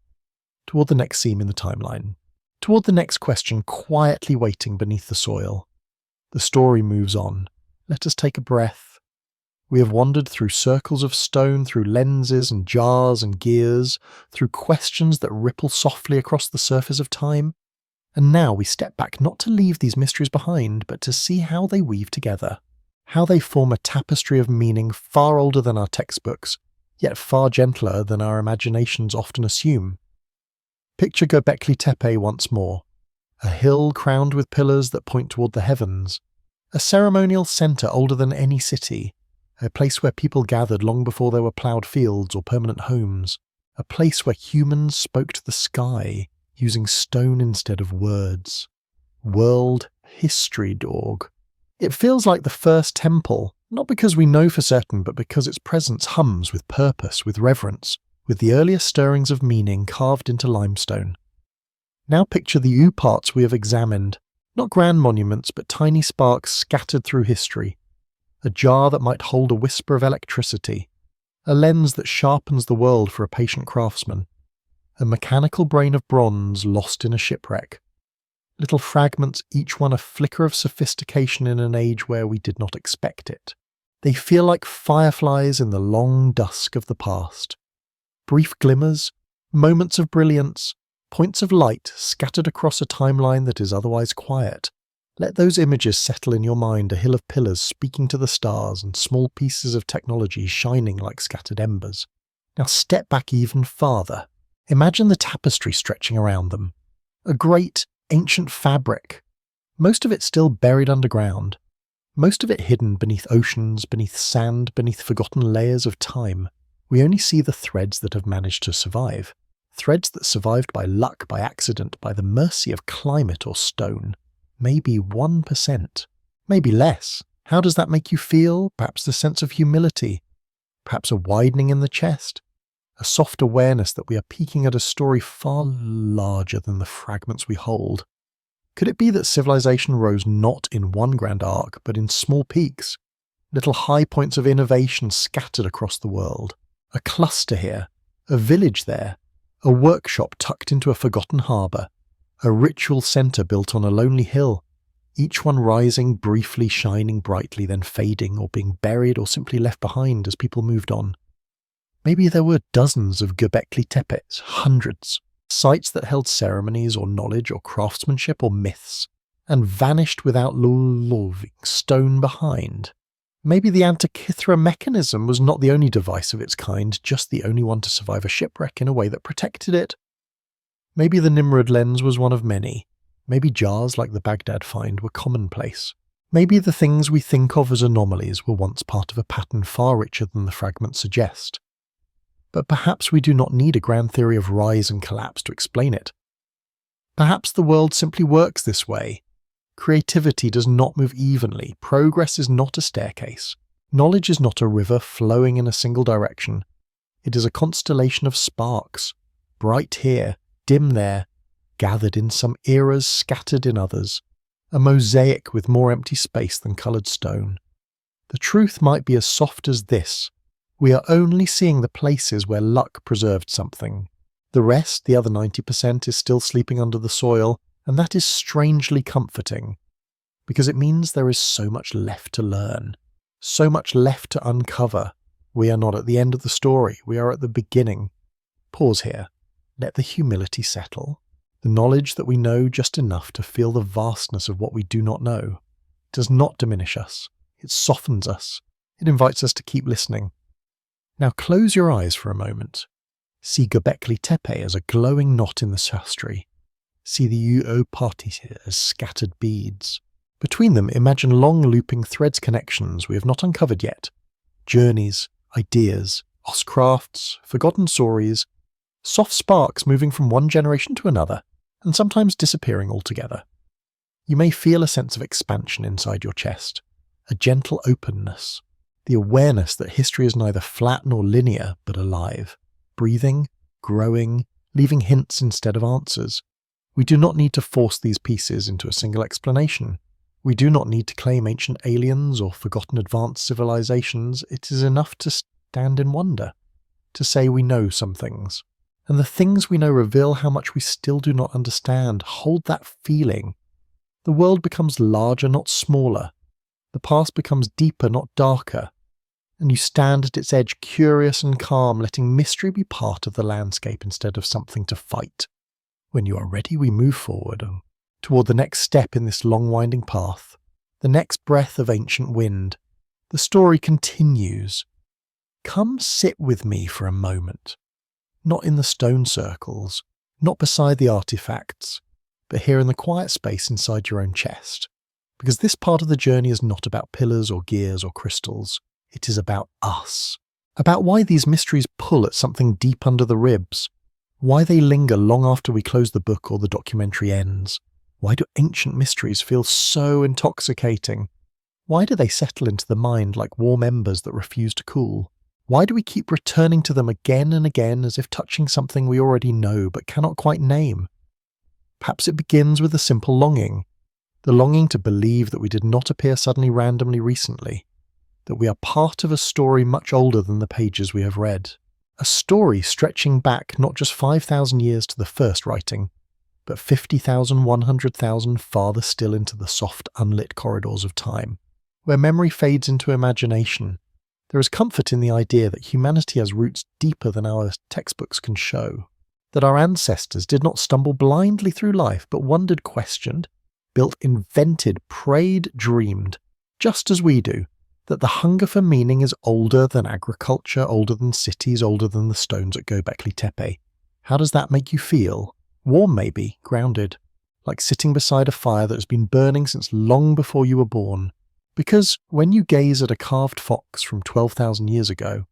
Toward the next seam in the timeline. Toward the next question quietly waiting beneath the soil. The story moves on. Let us take a breath. We have wandered through circles of stone, through lenses and jars and gears, through questions that ripple softly across the surface of time. And now we step back not to leave these mysteries behind, but to see how they weave together, how they form a tapestry of meaning far older than our textbooks, yet far gentler than our imaginations often assume. Picture Göbekli Tepe once more, a hill crowned with pillars that point toward the heavens, a ceremonial centre older than any city, a place where people gathered long before there were ploughed fields or permanent homes, a place where humans spoke to the sky, using stone instead of words. Worldhistory.org. It feels like the first temple, not because we know for certain, but because its presence hums with purpose, with reverence, with the earliest stirrings of meaning carved into limestone. Now picture the parts we have examined, not grand monuments, but tiny sparks scattered through history. A jar that might hold a whisper of electricity, a lens that sharpens the world for a patient craftsman, a mechanical brain of bronze lost in a shipwreck. Little fragments, each one a flicker of sophistication in an age where we did not expect it. They feel like fireflies in the long dusk of the past. Brief glimmers, moments of brilliance, points of light scattered across a timeline that is otherwise quiet. Let those images settle in your mind, a hill of pillars speaking to the stars and small pieces of technology shining like scattered embers. Now step back even farther. Imagine the tapestry stretching around them. A great, ancient fabric. Most of it still buried underground. Most of it hidden beneath oceans, beneath sand, beneath forgotten layers of time. We only see the threads that have managed to survive. Threads that survived by luck, by accident, by the mercy of climate or stone. Maybe 1%. Maybe less. How does that make you feel? Perhaps the sense of humility. Perhaps a widening in the chest. A soft awareness that we are peeking at a story far larger than the fragments we hold. Could it be that civilization rose not in one grand arc, but in small peaks? little high points of innovation scattered across the world. A cluster here, a village there, a workshop tucked into a forgotten harbour, a ritual centre built on a lonely hill, each one rising briefly, shining brightly, then fading or being buried or simply left behind as people moved on. Maybe there were dozens of Göbekli Tepes, hundreds, sites that held ceremonies or knowledge or craftsmanship or myths, and vanished without leaving stone behind. Maybe the Antikythera Mechanism was not the only device of its kind, just the only one to survive a shipwreck in a way that protected it. Maybe the Nimrud Lens was one of many. Maybe jars like the Baghdad find were commonplace. Maybe the things we think of as anomalies were once part of a pattern far richer than the fragments suggest. But perhaps we do not need a grand theory of rise and collapse to explain it. Perhaps the world simply works this way. Creativity does not move evenly. Progress is not a staircase. Knowledge is not a river flowing in a single direction. It is a constellation of sparks, bright here, dim there, gathered in some eras, scattered in others, a mosaic with more empty space than coloured stone. The truth might be as soft as this. We are only seeing the places where luck preserved something. The rest, the other 90%, is still sleeping under the soil, and that is strangely comforting, because it means there is so much left to learn, so much left to uncover. We are not at the end of the story, we are at the beginning. Pause here. Let the humility settle. The knowledge that we know just enough to feel the vastness of what we do not know does not diminish us. It softens us. It invites us to keep listening. Now close your eyes for a moment. See Göbekli Tepe as a glowing knot in the sastry. See the Pre-Pottery as scattered beads. Between them, imagine long looping threads connections we have not uncovered yet. Journeys, ideas, lost crafts, forgotten stories, soft sparks moving from one generation to another, and sometimes disappearing altogether. You may feel a sense of expansion inside your chest, a gentle openness, the awareness that history is neither flat nor linear, but alive, breathing, growing, leaving hints instead of answers. We do not need to force these pieces into a single explanation. We do not need to claim ancient aliens or forgotten advanced civilizations. It is enough to stand in wonder, to say we know some things. And the things we know reveal how much we still do not understand. Hold that feeling. The world becomes larger, not smaller. The past becomes deeper, not darker. And you stand at its edge, curious and calm, letting mystery be part of the landscape instead of something to fight. When you are ready, we move forward toward the next step in this long winding path, the next breath of ancient wind. The story continues. Come sit with me for a moment. Not in the stone circles, not beside the artifacts, but here in the quiet space inside your own chest. Because this part of the journey is not about pillars or gears or crystals. It is about us. About why these mysteries pull at something deep under the ribs. Why they linger long after we close the book or the documentary ends. Why do ancient mysteries feel so intoxicating? Why do they settle into the mind like warm embers that refuse to cool? Why do we keep returning to them again and again as if touching something we already know but cannot quite name? Perhaps it begins with a simple longing. The longing to believe that we did not appear suddenly randomly recently. That we are part of a story much older than the pages we have read. A story stretching back not just 5,000 years to the first writing, but 50,000, 100,000 farther still into the soft, unlit corridors of time, where memory fades into imagination. There is comfort in the idea that humanity has roots deeper than our textbooks can show, that our ancestors did not stumble blindly through life, but wondered, questioned, built, invented, prayed, dreamed, just as we do, that the hunger for meaning is older than agriculture, older than cities, older than the stones at Göbekli Tepe. How does that make you feel? Warm maybe, grounded, like sitting beside a fire that has been burning since long before you were born. Because when you gaze at a carved fox from 12,000 years ago,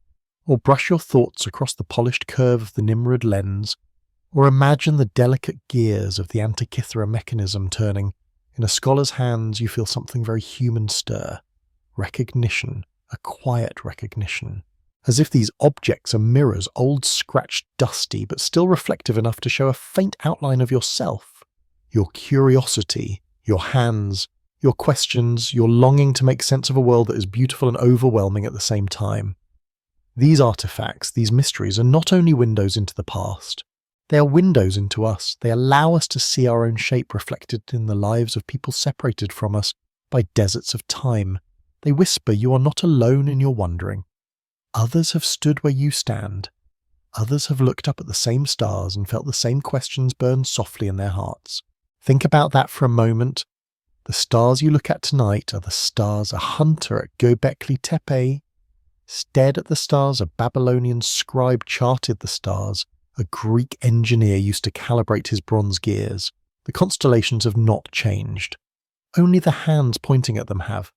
or brush your thoughts across the polished curve of the Nimrud Lens, or imagine the delicate gears of the Antikythera Mechanism turning, in a scholar's hands you feel something very human stir. Recognition, a quiet recognition. As if these objects are mirrors, old, scratched, dusty, but still reflective enough to show a faint outline of yourself. Your curiosity, your hands, your questions, your longing to make sense of a world that is beautiful and overwhelming at the same time. These artifacts, these mysteries, are not only windows into the past, they are windows into us. They allow us to see our own shape reflected in the lives of people separated from us by deserts of time. They whisper, you are not alone in your wondering. Others have stood where you stand. Others have looked up at the same stars and felt the same questions burn softly in their hearts. Think about that for a moment. The stars you look at tonight are the stars a hunter at Göbekli Tepe stared at the stars, a Babylonian scribe charted the stars, a Greek engineer used to calibrate his bronze gears. The constellations have not changed. Only the hands pointing at them have.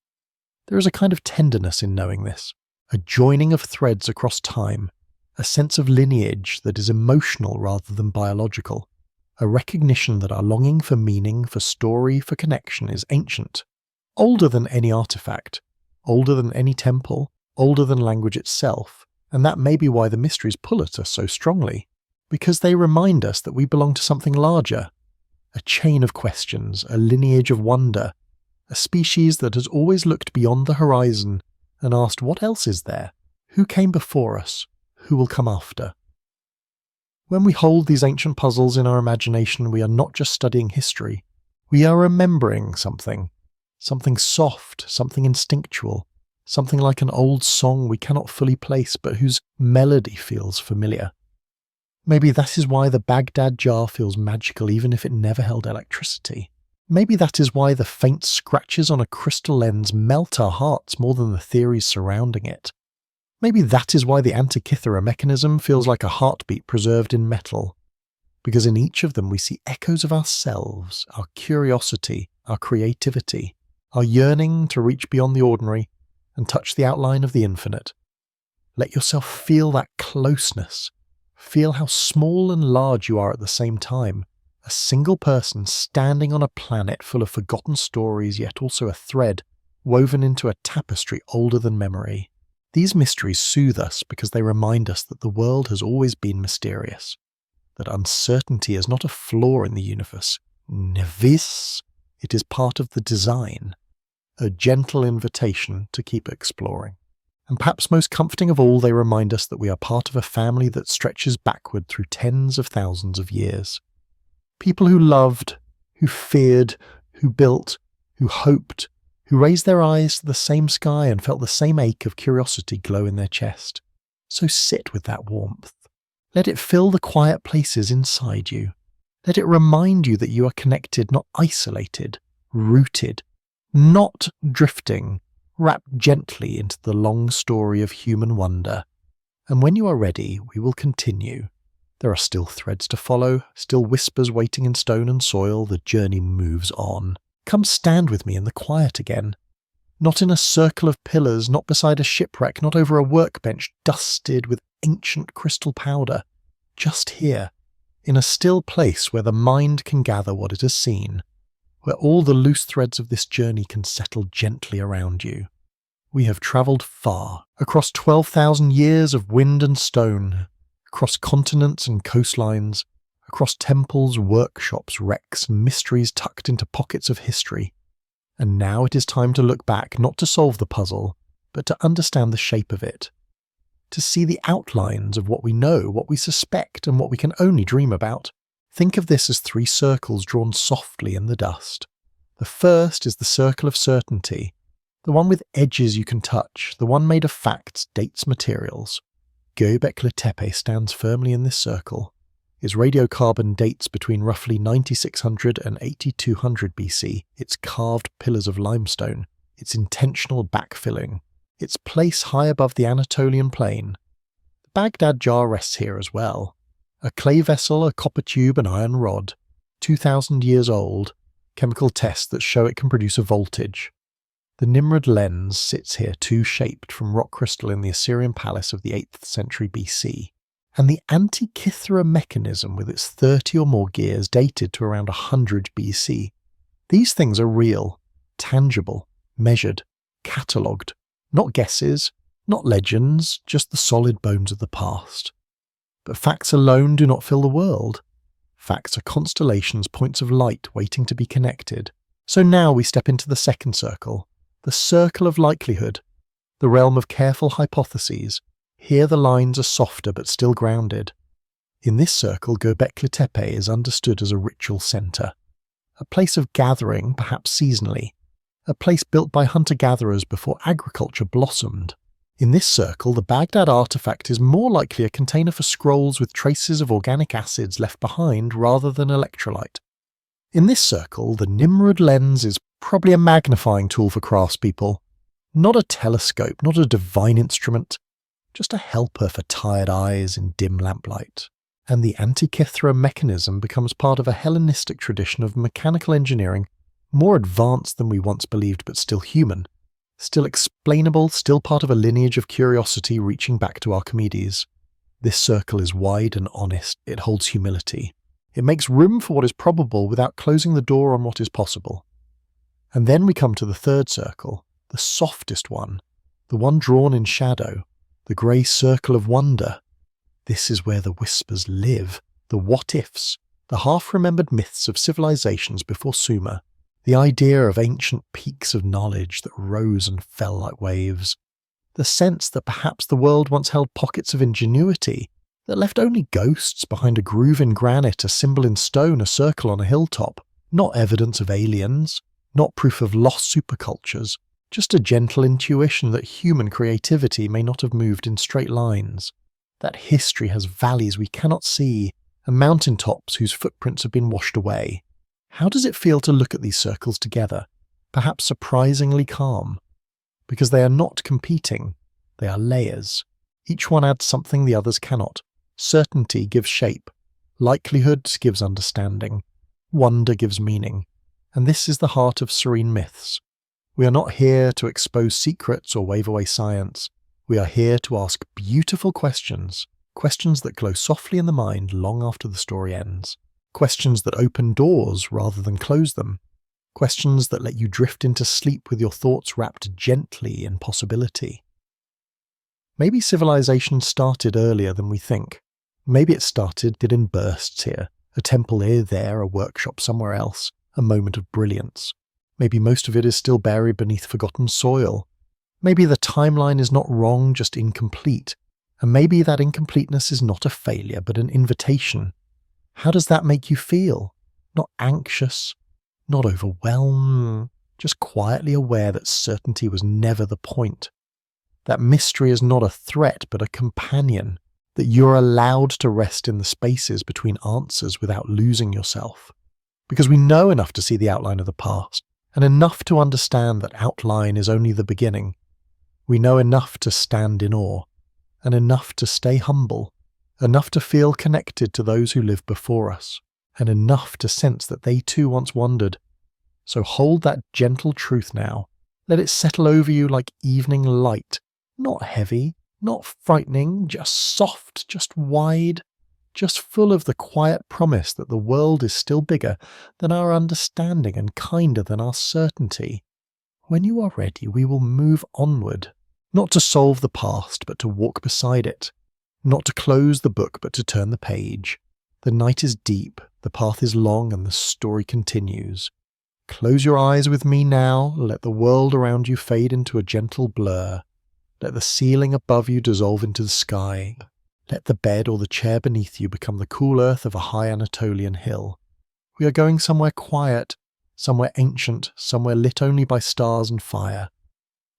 There is a kind of tenderness in knowing this, a joining of threads across time, a sense of lineage that is emotional rather than biological, a recognition that our longing for meaning, for story, for connection is ancient, older than any artifact, older than any temple, older than language itself, and that may be why the mysteries pull at us so strongly, because they remind us that we belong to something larger, a chain of questions, a lineage of wonder, a species that has always looked beyond the horizon and asked, what else is there? Who came before us? Who will come after? When we hold these ancient puzzles in our imagination, we are not just studying history. We are remembering something soft, something instinctual, something like an old song we cannot fully place but whose melody feels familiar. Maybe that is why the Baghdad jar feels magical even if it never held electricity. Maybe that is why the faint scratches on a crystal lens melt our hearts more than the theories surrounding it. Maybe that is why the Antikythera Mechanism feels like a heartbeat preserved in metal, because in each of them we see echoes of ourselves, our curiosity, our creativity, our yearning to reach beyond the ordinary and touch the outline of the infinite. Let yourself feel that closeness. Feel how small and large you are at the same time, a single person standing on a planet full of forgotten stories, yet also a thread woven into a tapestry older than memory. These mysteries soothe us because they remind us that the world has always been mysterious, that uncertainty is not a flaw in the universe. Nevis, it is part of the design, a gentle invitation to keep exploring. And perhaps most comforting of all, they remind us that we are part of a family that stretches backward through tens of thousands of years. People who loved, who feared, who built, who hoped, who raised their eyes to the same sky and felt the same ache of curiosity glow in their chest. So sit with that warmth. Let it fill the quiet places inside you. Let it remind you that you are connected, not isolated, rooted, not drifting, wrapped gently into the long story of human wonder. And when you are ready, we will continue. There are still threads to follow, still whispers waiting in stone and soil. The journey moves on. Come stand with me in the quiet again. Not in a circle of pillars, not beside a shipwreck, not over a workbench dusted with ancient crystal powder. Just here, in a still place where the mind can gather what it has seen, where all the loose threads of this journey can settle gently around you. We have travelled far, across 12,000 years of wind and stone, across continents and coastlines, across temples, workshops, wrecks, and mysteries tucked into pockets of history. And now it is time to look back, not to solve the puzzle, but to understand the shape of it, to see the outlines of what we know, what we suspect, and what we can only dream about. Think of this as 3 circles drawn softly in the dust. The first is the circle of certainty, the one with edges you can touch, the one made of facts, dates, materials. Göbekli Tepe stands firmly in this circle. Its radiocarbon dates between roughly 9600 and 8200 BC, its carved pillars of limestone, its intentional backfilling, its place high above the Anatolian plain. The Baghdad jar rests here as well. A clay vessel, a copper tube, an iron rod, 2,000 years old, chemical tests that show it can produce a voltage. The Nimrud Lens sits here too, shaped from rock crystal in the Assyrian palace of the 8th century BC. And the Antikythera Mechanism with its 30 or more gears dated to around 100 BC. These things are real, tangible, measured, catalogued. Not guesses, not legends, just the solid bones of the past. But facts alone do not fill the world. Facts are constellations, points of light waiting to be connected. So now we step into the second circle, the circle of likelihood, the realm of careful hypotheses. Here the lines are softer but still grounded. In this circle, Göbekli Tepe is understood as a ritual centre, a place of gathering, perhaps seasonally, a place built by hunter-gatherers before agriculture blossomed. In this circle, the Baghdad artefact is more likely a container for scrolls with traces of organic acids left behind rather than electrolyte. In this circle, the Nimrud Lens is probably a magnifying tool for craftspeople, not a telescope, not a divine instrument, just a helper for tired eyes in dim lamplight. And the Antikythera Mechanism becomes part of a Hellenistic tradition of mechanical engineering, more advanced than we once believed but still human, still explainable, still part of a lineage of curiosity reaching back to Archimedes. This circle is wide and honest, it holds humility. It makes room for what is probable without closing the door on what is possible. And then we come to the third circle, the softest one, the one drawn in shadow, the grey circle of wonder. This is where the whispers live, the what-ifs, the half-remembered myths of civilizations before Sumer, the idea of ancient peaks of knowledge that rose and fell like waves, the sense that perhaps the world once held pockets of ingenuity that left only ghosts behind a groove in granite, a symbol in stone, a circle on a hilltop, not evidence of aliens, not proof of lost supercultures, just a gentle intuition that human creativity may not have moved in straight lines. That history has valleys we cannot see and mountaintops whose footprints have been washed away. How does it feel to look at these circles together, perhaps surprisingly calm? Because they are not competing, they are layers. Each one adds something the others cannot. Certainty gives shape, likelihood gives understanding, wonder gives meaning. And this is the heart of Serene myths. We are not here to expose secrets or wave away science. We are here to ask beautiful questions, questions that glow softly in the mind long after the story ends, questions that open doors rather than close them, questions that let you drift into sleep with your thoughts wrapped gently in possibility. Maybe civilization started earlier than we think. Maybe it started in bursts here, a temple here, there, a workshop somewhere else, a moment of brilliance. Maybe most of it is still buried beneath forgotten soil. Maybe the timeline is not wrong, just incomplete. And maybe that incompleteness is not a failure, but an invitation. How does that make you feel? Not anxious, not overwhelmed, just quietly aware that certainty was never the point. That mystery is not a threat, but a companion. That you're allowed to rest in the spaces between answers without losing yourself. Because we know enough to see the outline of the past, and enough to understand that outline is only the beginning. We know enough to stand in awe, and enough to stay humble, enough to feel connected to those who lived before us, and enough to sense that they too once wondered. So hold that gentle truth now. Let it settle over you like evening light, not heavy, not frightening, just soft, just wide, just full of the quiet promise that the world is still bigger than our understanding and kinder than our certainty. When you are ready, we will move onward, not to solve the past, but to walk beside it, not to close the book, but to turn the page. The night is deep, the path is long, and the story continues. Close your eyes with me now, let the world around you fade into a gentle blur. Let the ceiling above you dissolve into the sky. Let the bed or the chair beneath you become the cool earth of a high Anatolian hill. We are going somewhere quiet, somewhere ancient, somewhere lit only by stars and fire.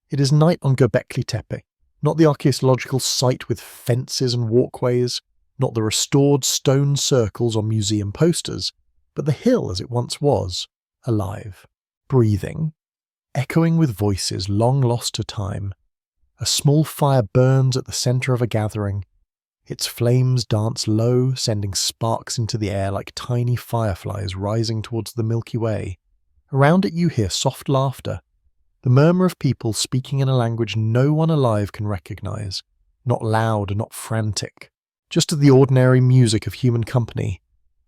It is night on Göbekli Tepe, not the archaeological site with fences and walkways, not the restored stone circles on museum posters, but the hill as it once was, alive, breathing, echoing with voices long lost to time. A small fire burns at the centre of a gathering. Its flames dance low, sending sparks into the air like tiny fireflies rising towards the Milky Way. Around it you hear soft laughter, the murmur of people speaking in a language no one alive can recognize, not loud, not frantic, just the ordinary music of human company,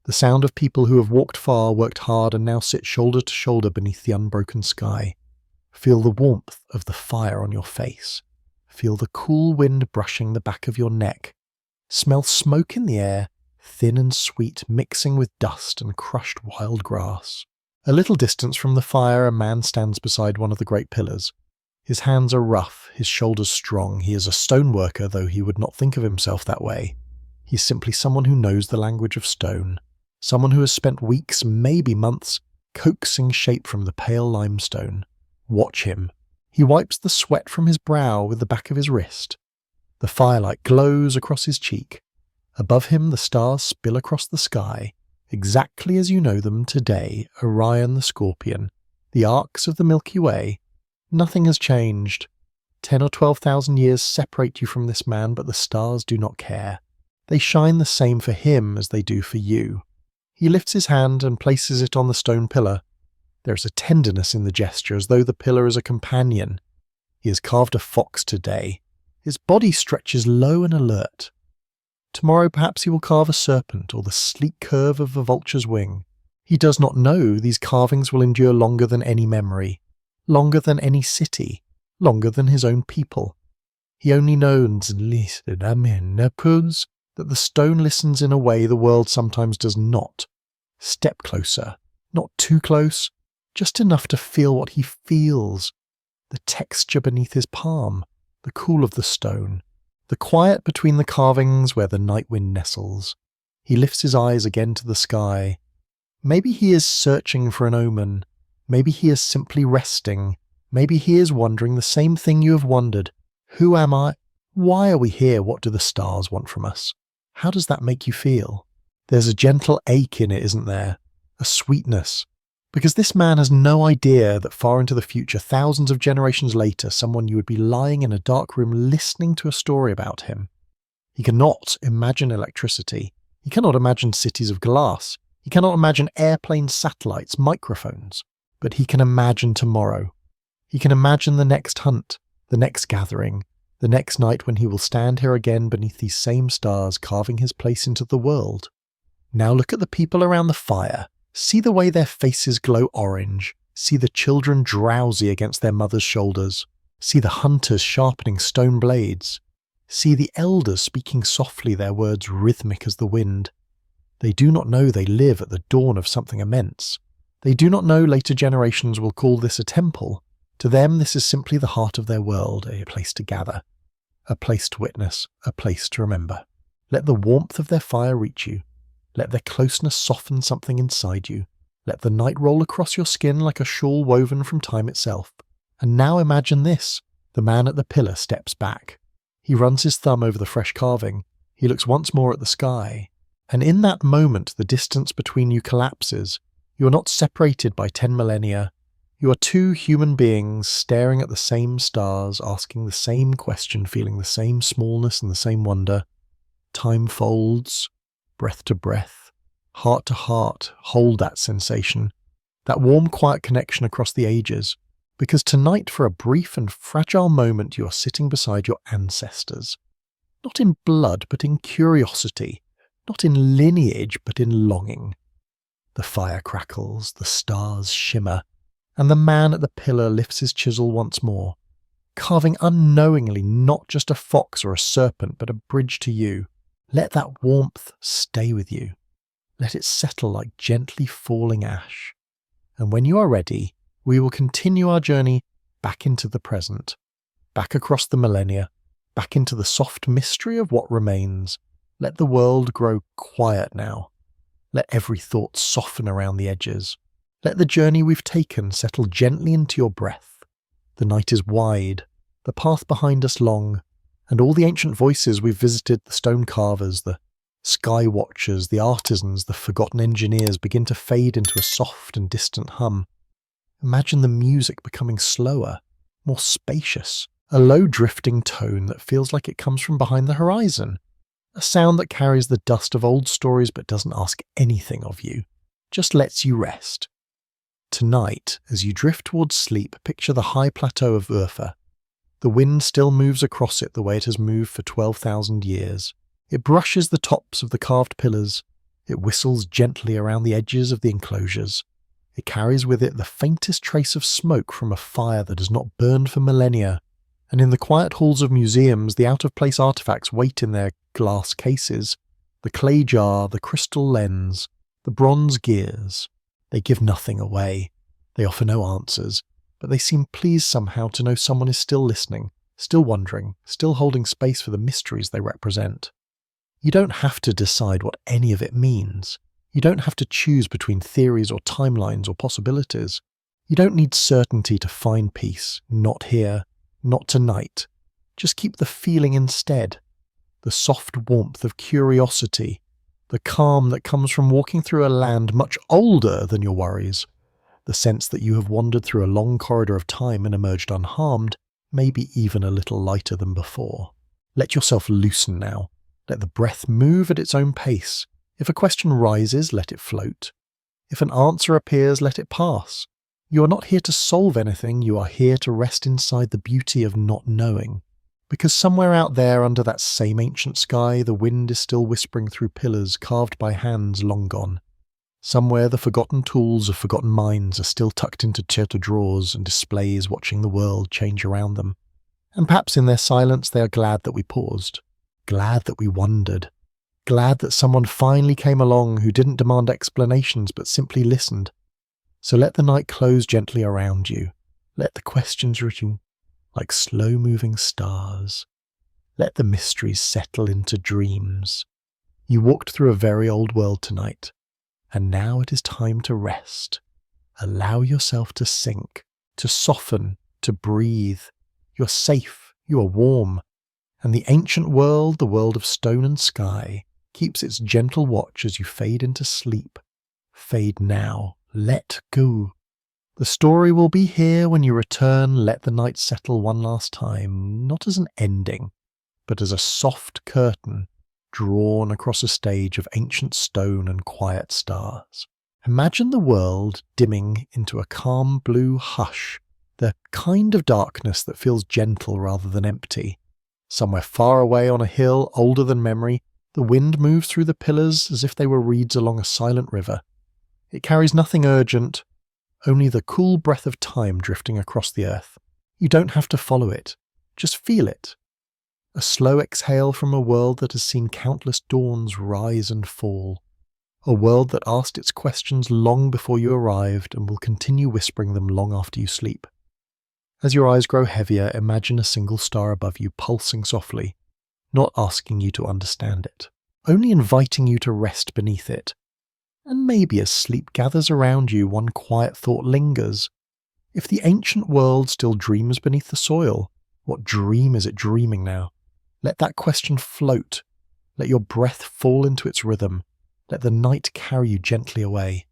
the sound of people who have walked far, worked hard, and now sit shoulder to shoulder beneath the unbroken sky. Feel the warmth of the fire on your face. Feel the cool wind brushing the back of your neck. Smell smoke in the air, thin and sweet, mixing with dust and crushed wild grass. A little distance from the fire, a man stands beside one of the great pillars. His hands are rough, his shoulders strong. He is a stoneworker, though he would not think of himself that way. He's simply someone who knows the language of stone. Someone who has spent weeks, maybe months, coaxing shape from the pale limestone. Watch him. He wipes the sweat from his brow with the back of his wrist. The firelight glows across his cheek. Above him the stars spill across the sky, exactly as you know them today, Orion the Scorpion, the arcs of the Milky Way. Nothing has changed. 10 or 12,000 years separate you from this man, but the stars do not care. They shine the same for him as they do for you. He lifts his hand and places it on the stone pillar. There is a tenderness in the gesture, as though the pillar is a companion. He has carved a fox today. His body stretches low and alert. Tomorrow perhaps he will carve a serpent or the sleek curve of a vulture's wing. He does not know these carvings will endure longer than any memory, longer than any city, longer than his own people. He only knows that the stone listens in a way the world sometimes does not. Step closer, not too close, just enough to feel what he feels. The texture beneath his palm, the cool of the stone, the quiet between the carvings where the night wind nestles. He lifts his eyes again to the sky. Maybe he is searching for an omen. Maybe he is simply resting. Maybe he is wondering the same thing you have wondered. Who am I? Why are we here? What do the stars want from us? How does that make you feel? There's a gentle ache in it, isn't there? A sweetness. Because this man has no idea that far into the future, thousands of generations later, someone you would be lying in a dark room listening to a story about him. He cannot imagine electricity. He cannot imagine cities of glass. He cannot imagine airplanes, satellites, microphones. But he can imagine tomorrow. He can imagine the next hunt, the next gathering, the next night when he will stand here again beneath these same stars, carving his place into the world. Now look at the people around the fire. See the way their faces glow orange. See the children drowsy against their mother's shoulders. See the hunters sharpening stone blades. See the elders speaking softly, their words rhythmic as the wind. They do not know they live at the dawn of something immense. They do not know later generations will call this a temple. To them this is simply the heart of their world, a place to gather, a place to witness, a place to remember. Let the warmth of their fire reach you. Let their closeness soften something inside you. Let the night roll across your skin like a shawl woven from time itself. And now imagine this. The man at the pillar steps back. He runs his thumb over the fresh carving. He looks once more at the sky. And in that moment the distance between you collapses. You are not separated by 10 millennia. You are two human beings staring at the same stars, asking the same question, feeling the same smallness and the same wonder. Time folds, breath to breath, heart to heart, hold that sensation, that warm, quiet connection across the ages. Because tonight, for a brief and fragile moment, you are sitting beside your ancestors. Not in blood, but in curiosity. Not in lineage, but in longing. The fire crackles, the stars shimmer, and the man at the pillar lifts his chisel once more, carving unknowingly not just a fox or a serpent, but a bridge to you. Let that warmth stay with you. Let it settle like gently falling ash. And when you are ready, we will continue our journey back into the present, back across the millennia, back into the soft mystery of what remains. Let the world grow quiet now. Let every thought soften around the edges. Let the journey we've taken settle gently into your breath. The night is wide, the path behind us long, and all the ancient voices we've visited, the stone carvers, the sky watchers, the artisans, the forgotten engineers, begin to fade into a soft and distant hum. Imagine the music becoming slower, more spacious, a low drifting tone that feels like it comes from behind the horizon, a sound that carries the dust of old stories but doesn't ask anything of you, just lets you rest. Tonight, as you drift towards sleep, picture the high plateau of Urfa. The wind still moves across it the way it has moved for 12,000 years. It brushes the tops of the carved pillars. It whistles gently around the edges of the enclosures. It carries with it the faintest trace of smoke from a fire that has not burned for millennia. And in the quiet halls of museums, the out-of-place artifacts wait in their glass cases. The clay jar, the crystal lens, the bronze gears. They give nothing away. They offer no answers, but they seem pleased somehow to know someone is still listening, still wondering, still holding space for the mysteries they represent. You don't have to decide what any of it means. You don't have to choose between theories or timelines or possibilities. You don't need certainty to find peace, not here, not tonight. Just keep the feeling instead. The soft warmth of curiosity, the calm that comes from walking through a land much older than your worries, the sense that you have wandered through a long corridor of time and emerged unharmed, maybe even a little lighter than before. Let yourself loosen now. Let the breath move at its own pace. If a question rises, let it float. If an answer appears, let it pass. You are not here to solve anything, you are here to rest inside the beauty of not knowing. Because somewhere out there under that same ancient sky, the wind is still whispering through pillars carved by hands long gone. Somewhere the forgotten tools of forgotten minds are still tucked into theatre drawers and displays watching the world change around them. And perhaps in their silence they are glad that we paused, glad that we wondered, glad that someone finally came along who didn't demand explanations but simply listened. So let the night close gently around you. Let the questions reach you like slow-moving stars. Let the mysteries settle into dreams. You walked through a very old world tonight, and now it is time to rest. Allow yourself to sink, to soften, to breathe. You're safe, you are warm, and the ancient world, the world of stone and sky, keeps its gentle watch as you fade into sleep. Fade now. Let go. The story will be here when you return. Let the night settle one last time, not as an ending, but as a soft curtain drawn across a stage of ancient stone and quiet stars. Imagine the world dimming into a calm blue hush, the kind of darkness that feels gentle rather than empty. Somewhere far away on a hill, older than memory, the wind moves through the pillars as if they were reeds along a silent river. It carries nothing urgent, only the cool breath of time drifting across the earth. You don't have to follow it, just feel it. A slow exhale from a world that has seen countless dawns rise and fall. A world that asked its questions long before you arrived and will continue whispering them long after you sleep. As your eyes grow heavier, imagine a single star above you pulsing softly, not asking you to understand it, only inviting you to rest beneath it. And maybe as sleep gathers around you, one quiet thought lingers. If the ancient world still dreams beneath the soil, what dream is it dreaming now? Let that question float. Let your breath fall into its rhythm. Let the night carry you gently away.